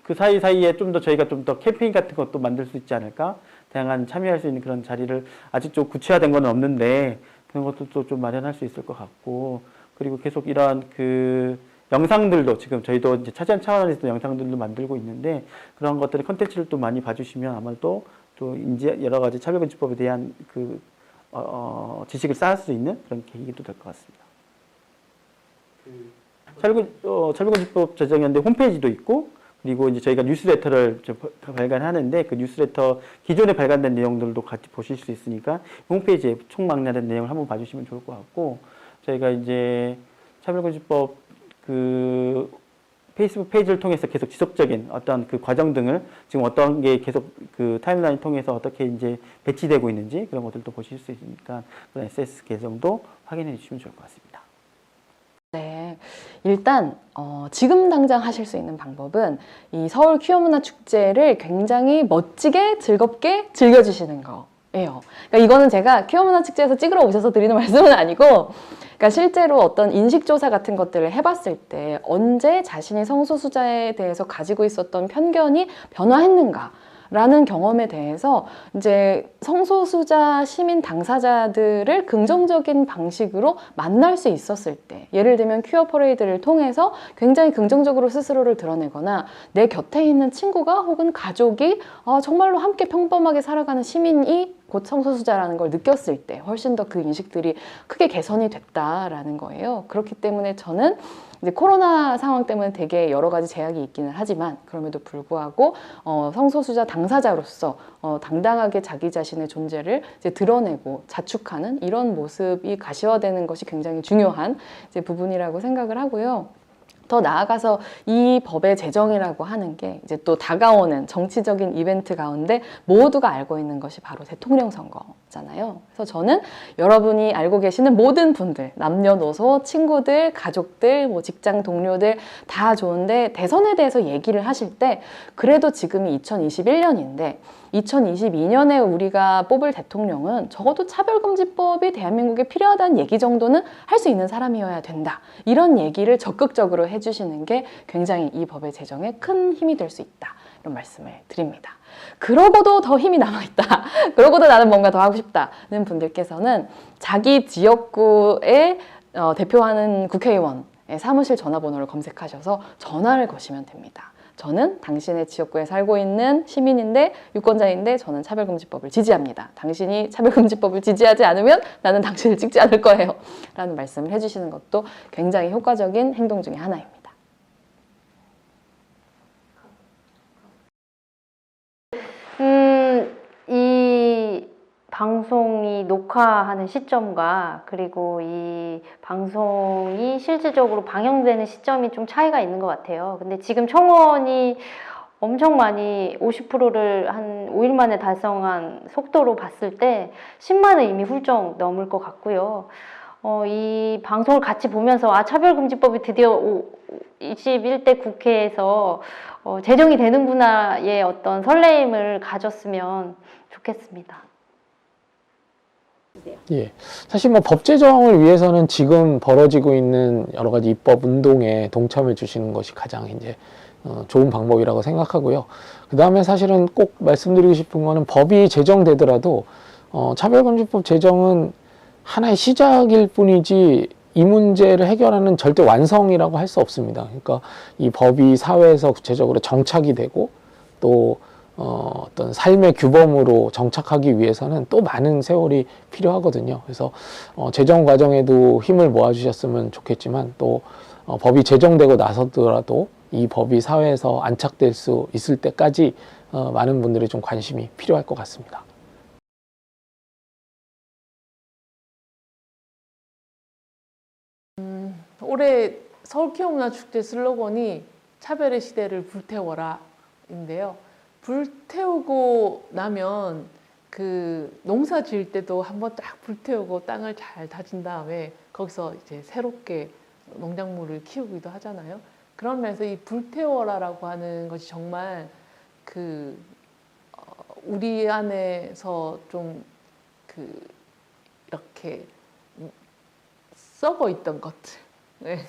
그 사이사이에 좀 더 저희가 좀 더 캠페인 같은 것도 만들 수 있지 않을까? 다양한 참여할 수 있는 그런 자리를 아직 좀 구체화된 건 없는데 그런 것도 또 좀 마련할 수 있을 것 같고 그리고 계속 이러한 그 영상들도 지금 저희도 이제 차지한 차원에서 영상들도 만들고 있는데 그런 것들의 컨텐츠를 또 많이 봐주시면 아마도 또 이제 여러 가지 차별금지법에 대한 그 지식을 쌓을 수 있는 그런 계기도 될 것 같습니다. 차별금지법 제정연대 홈페이지도 있고 그리고 이제 저희가 뉴스레터를 발간하는데 그 뉴스레터 기존에 발간된 내용들도 같이 보실 수 있으니까 홈페이지에 총망라된 내용을 한번 봐주시면 좋을 것 같고 저희가 이제 차별금지법 그 페이스북 페이지를 통해서 계속 지속적인 어떤 그 과정 등을 지금 어떤 게 계속 그 타임라인 통해서 어떻게 이제 배치되고 있는지 그런 것들도 보실 수 있으니까 그런 SS 계정도 확인해 주시면 좋을 것 같습니다. 네, 일단 지금 당장 하실 수 있는 방법은 이 서울 퀴어문화 축제를 굉장히 멋지게 즐겁게 즐겨주시는 거예요. 그러니까 이거는 제가 퀴어문화 축제에서 찍으러 오셔서 드리는 말씀은 아니고 그러니까 실제로 어떤 인식조사 같은 것들을 해봤을 때 언제 자신이 성소수자에 대해서 가지고 있었던 편견이 변화했는가 라는 경험에 대해서 이제 성소수자 시민 당사자들을 긍정적인 방식으로 만날 수 있었을 때 예를 들면 퀴어 퍼레이드를 통해서 굉장히 긍정적으로 스스로를 드러내거나 내 곁에 있는 친구가 혹은 가족이 정말로 함께 평범하게 살아가는 시민이 곧 성소수자라는 걸 느꼈을 때 훨씬 더 그 인식들이 크게 개선이 됐다라는 거예요. 그렇기 때문에 저는 이제 코로나 상황 때문에 되게 여러 가지 제약이 있기는 하지만 그럼에도 불구하고 성소수자 당사자로서 당당하게 자기 자신의 존재를 이제 드러내고 자축하는 이런 모습이 가시화되는 것이 굉장히 중요한 이제 부분이라고 생각을 하고요. 더 나아가서 이 법의 제정이라고 하는 게 이제 또 다가오는 정치적인 이벤트 가운데 모두가 알고 있는 것이 바로 대통령 선거잖아요. 그래서 저는 여러분이 알고 계시는 모든 분들, 남녀노소, 친구들, 가족들, 뭐 직장 동료들 다 좋은데 대선에 대해서 얘기를 하실 때 그래도 지금이 2021년인데 2022년에 우리가 뽑을 대통령은 적어도 차별금지법이 대한민국에 필요하다는 얘기 정도는 할 수 있는 사람이어야 된다. 이런 얘기를 적극적으로 해주시는 게 굉장히 이 법의 제정에 큰 힘이 될 수 있다. 이런 말씀을 드립니다. 그러고도 더 힘이 남아있다. 그러고도 나는 뭔가 더 하고 싶다는 분들께서는 자기 지역구에 대표하는 국회의원의 사무실 전화번호를 검색하셔서 전화를 거시면 됩니다. 저는 당신의 지역구에 살고 있는 시민인데 유권자인데 저는 차별금지법을 지지합니다. 당신이 차별금지법을 지지하지 않으면 나는 당신을 찍지 않을 거예요. 라는 말씀을 해주시는 것도 굉장히 효과적인 행동 중에 하나입니다. 이 방송이 녹화하는 시점과 그리고 이 방송이 실질적으로 방영되는 시점이 좀 차이가 있는 것 같아요. 근데 지금 청원이 엄청 많이 50%를 한 5일 만에 달성한 속도로 봤을 때 10만은 이미 훌쩍 넘을 것 같고요. 이 방송을 같이 보면서 차별금지법이 드디어 21대 국회에서 제정이 되는구나의 어떤 설레임을 가졌으면 좋겠습니다. 예. 사실 뭐 법 제정을 위해서는 지금 벌어지고 있는 여러 가지 입법 운동에 동참해 주시는 것이 가장 이제 좋은 방법이라고 생각하고요. 그 다음에 사실은 꼭 말씀드리고 싶은 거는 법이 제정되더라도 차별금지법 제정은 하나의 시작일 뿐이지 이 문제를 해결하는 절대 완성이라고 할 수 없습니다. 그러니까 이 법이 사회에서 구체적으로 정착이 되고 또 어떤 삶의 규범으로 정착하기 위해서는 또 많은 세월이 필요하거든요. 그래서 제정 과정에도 힘을 모아주셨으면 좋겠지만 또 법이 제정되고 나서더라도 이 법이 사회에서 안착될 수 있을 때까지 많은 분들의 좀 관심이 필요할 것 같습니다. 올해 서울키움문화축제 슬로건이 차별의 시대를 불태워라 인데요. 불태우고 나면 그 농사 지을 때도 한번 딱 불태우고 땅을 잘 다진 다음에 거기서 이제 새롭게 농작물을 키우기도 하잖아요. 그런 면에서 이 불태워라라고 하는 것이 정말 그 우리 안에서 좀 그 이렇게 썩어 있던 것들 네.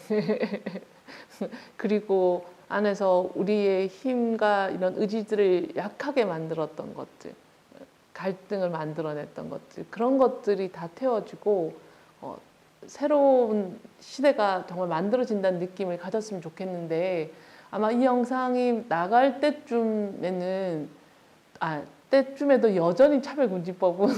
그리고 안에서 우리의 힘과 이런 의지들을 약하게 만들었던 것들, 갈등을 만들어냈던 것들, 그런 것들이 다 태워지고 새로운 시대가 정말 만들어진다는 느낌을 가졌으면 좋겠는데 아마 이 영상이 나갈 때쯤에도 여전히 차별금지법은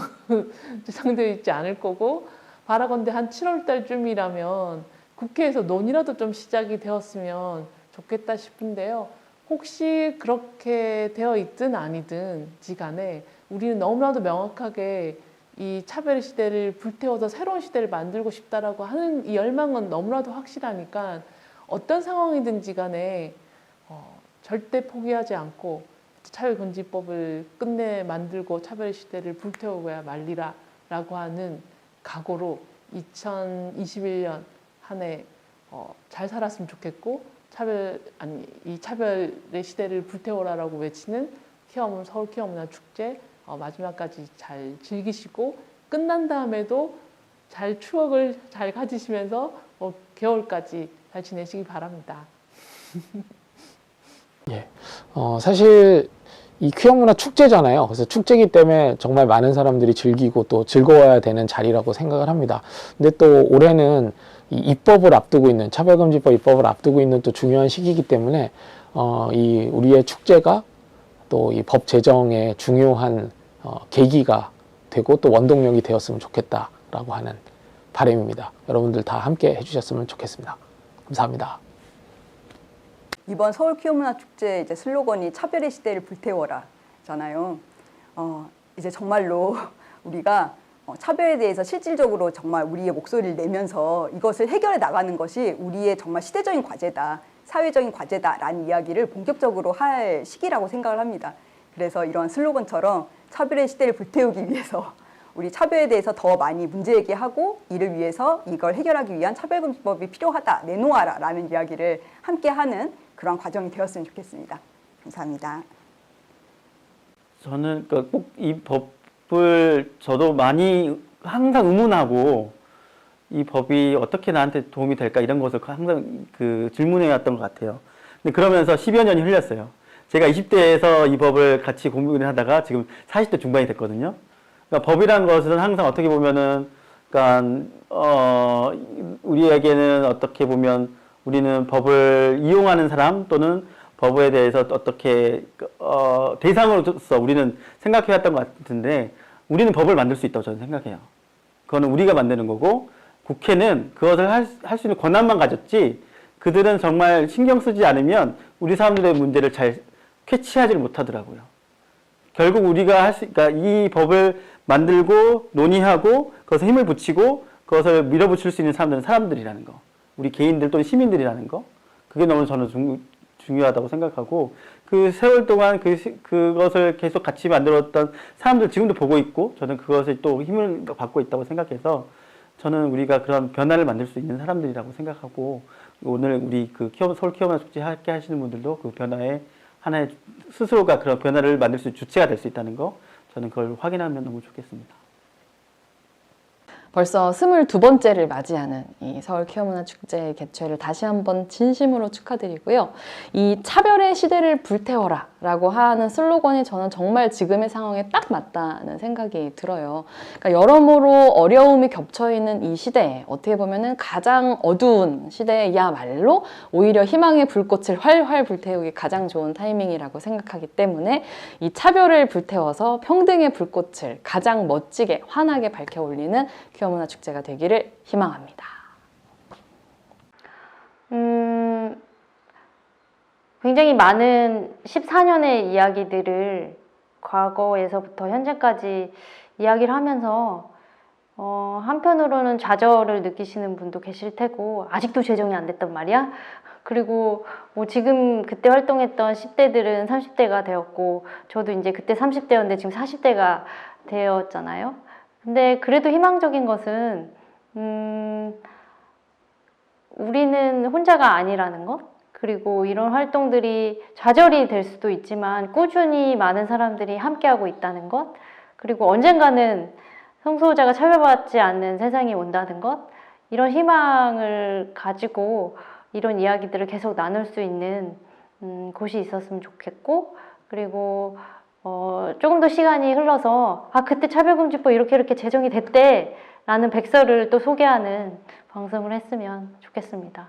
제정되어 있지 않을 거고 바라건대 한 7월 달쯤이라면 국회에서 논의라도 좀 시작이 되었으면 좋겠다 싶은데요. 혹시 그렇게 되어 있든 아니든지 간에 우리는 너무나도 명확하게 이 차별의 시대를 불태워서 새로운 시대를 만들고 싶다라고 하는 이 열망은 너무나도 확실하니까 어떤 상황이든지 간에 절대 포기하지 않고 차별금지법을 끝내 만들고 차별의 시대를 불태우고야 말리라 라고 하는 각오로 2021년 한 해 잘 살았으면 좋겠고 이 차별의 시대를 불태워라라고 외치는 서울 키움문화축제 마지막까지 잘 즐기시고 끝난 다음에도 추억을 잘 가지시면서 겨울까지 잘 지내시기 바랍니다. 예. 사실 이 퀴어문화 축제잖아요. 그래서 축제이기 때문에 정말 많은 사람들이 즐기고 또 즐거워야 되는 자리라고 생각을 합니다. 근데 또 올해는 이 입법을 앞두고 있는 차별금지법 입법을 앞두고 있는 또 중요한 시기이기 때문에 이 우리의 축제가 또 이 법 제정의 중요한 계기가 되고 또 원동력이 되었으면 좋겠다라고 하는 바람입니다. 여러분들 다 함께 해주셨으면 좋겠습니다. 감사합니다. 이번 서울 퀴어문화축제 이제 슬로건이 차별의 시대를 불태워라잖아요. 이제 정말로 우리가 차별에 대해서 실질적으로 정말 우리의 목소리를 내면서 이것을 해결해 나가는 것이 우리의 정말 시대적인 과제다, 사회적인 과제다라는 이야기를 본격적으로 할 시기라고 생각을 합니다. 그래서 이런 슬로건처럼 차별의 시대를 불태우기 위해서 우리 차별에 대해서 더 많이 문제 제기하고 이를 위해서 이걸 해결하기 위한 차별금지법이 필요하다, 내놓아라 라는 이야기를 함께 하는 그런 과정이 되었으면 좋겠습니다. 감사합니다. 저는 꼭 이 법을 저도 많이 항상 의문하고 이 법이 어떻게 나한테 도움이 될까 이런 것을 항상 질문해왔던 것 같아요. 근데 그러면서 10여 년이 흘렸어요. 제가 20대에서 이 법을 같이 공부를 하다가 지금 40대 중반이 됐거든요. 그러니까 법이라는 것은 항상 어떻게 보면은, 우리에게는 어떻게 보면 우리는 법을 이용하는 사람 또는 법에 대해서 어떻게, 대상으로서 우리는 생각해왔던 것 같은데 우리는 법을 만들 수 있다고 저는 생각해요. 그거는 우리가 만드는 거고 국회는 그것을 할 수 있는 권한만 가졌지 그들은 정말 신경 쓰지 않으면 우리 사람들의 문제를 잘 캐치하지를 못하더라고요. 결국 우리가 그러니까 이 법을 만들고 논의하고 그것에 힘을 붙이고 그것을 밀어붙일 수 있는 사람들은 사람들이라는 거. 우리 개인들 또는 시민들이라는 거. 그게 너무 저는 중요하다고 생각하고 그 세월 동안 그것을 계속 같이 만들었던 사람들 지금도 보고 있고 저는 그것을 또 힘을 받고 있다고 생각해서 저는 우리가 그런 변화를 만들 수 있는 사람들이라고 생각하고 오늘 우리 그 서울 키워문화 축제 함께 하시는 분들도 그 변화에 하나의 스스로가 그런 변화를 만들 수 있는 주체가 될 수 있다는 거 저는 그걸 확인하면 너무 좋겠습니다. 벌써 22번째를 맞이하는 이 서울 퀴어문화축제 개최를 다시 한번 진심으로 축하드리고요. 이 차별의 시대를 불태워라 라고 하는 슬로건이 저는 정말 지금의 상황에 딱 맞다는 생각이 들어요. 그러니까 여러모로 어려움이 겹쳐있는 이 시대에 어떻게 보면은 가장 어두운 시대야말로 오히려 희망의 불꽃을 활활 불태우기 가장 좋은 타이밍이라고 생각하기 때문에 이 차별을 불태워서 평등의 불꽃을 가장 멋지게 환하게 밝혀 올리는 퀴어문화축제가 되기를 희망합니다. 굉장히 많은 14년의 이야기들을 과거에서부터 현재까지 이야기를 하면서 한편으로는 좌절을 느끼시는 분도 계실 테고 아직도 제정이 안 됐단 말이야? 그리고 뭐 지금 그때 활동했던 10대들은 30대가 되었고 저도 이제 그때 30대였는데 지금 40대가 되었잖아요. 근데 그래도 희망적인 것은 우리는 혼자가 아니라는 것, 그리고 이런 활동들이 좌절이 될 수도 있지만 꾸준히 많은 사람들이 함께하고 있다는 것, 그리고 언젠가는 성소수자가 차별받지 않는 세상이 온다는 것, 이런 희망을 가지고 이런 이야기들을 계속 나눌 수 있는 곳이 있었으면 좋겠고, 그리고 조금 더 시간이 흘러서 그때 차별금지법 이렇게 제정이 됐대 라는 백서를 또 소개하는 방송을 했으면 좋겠습니다.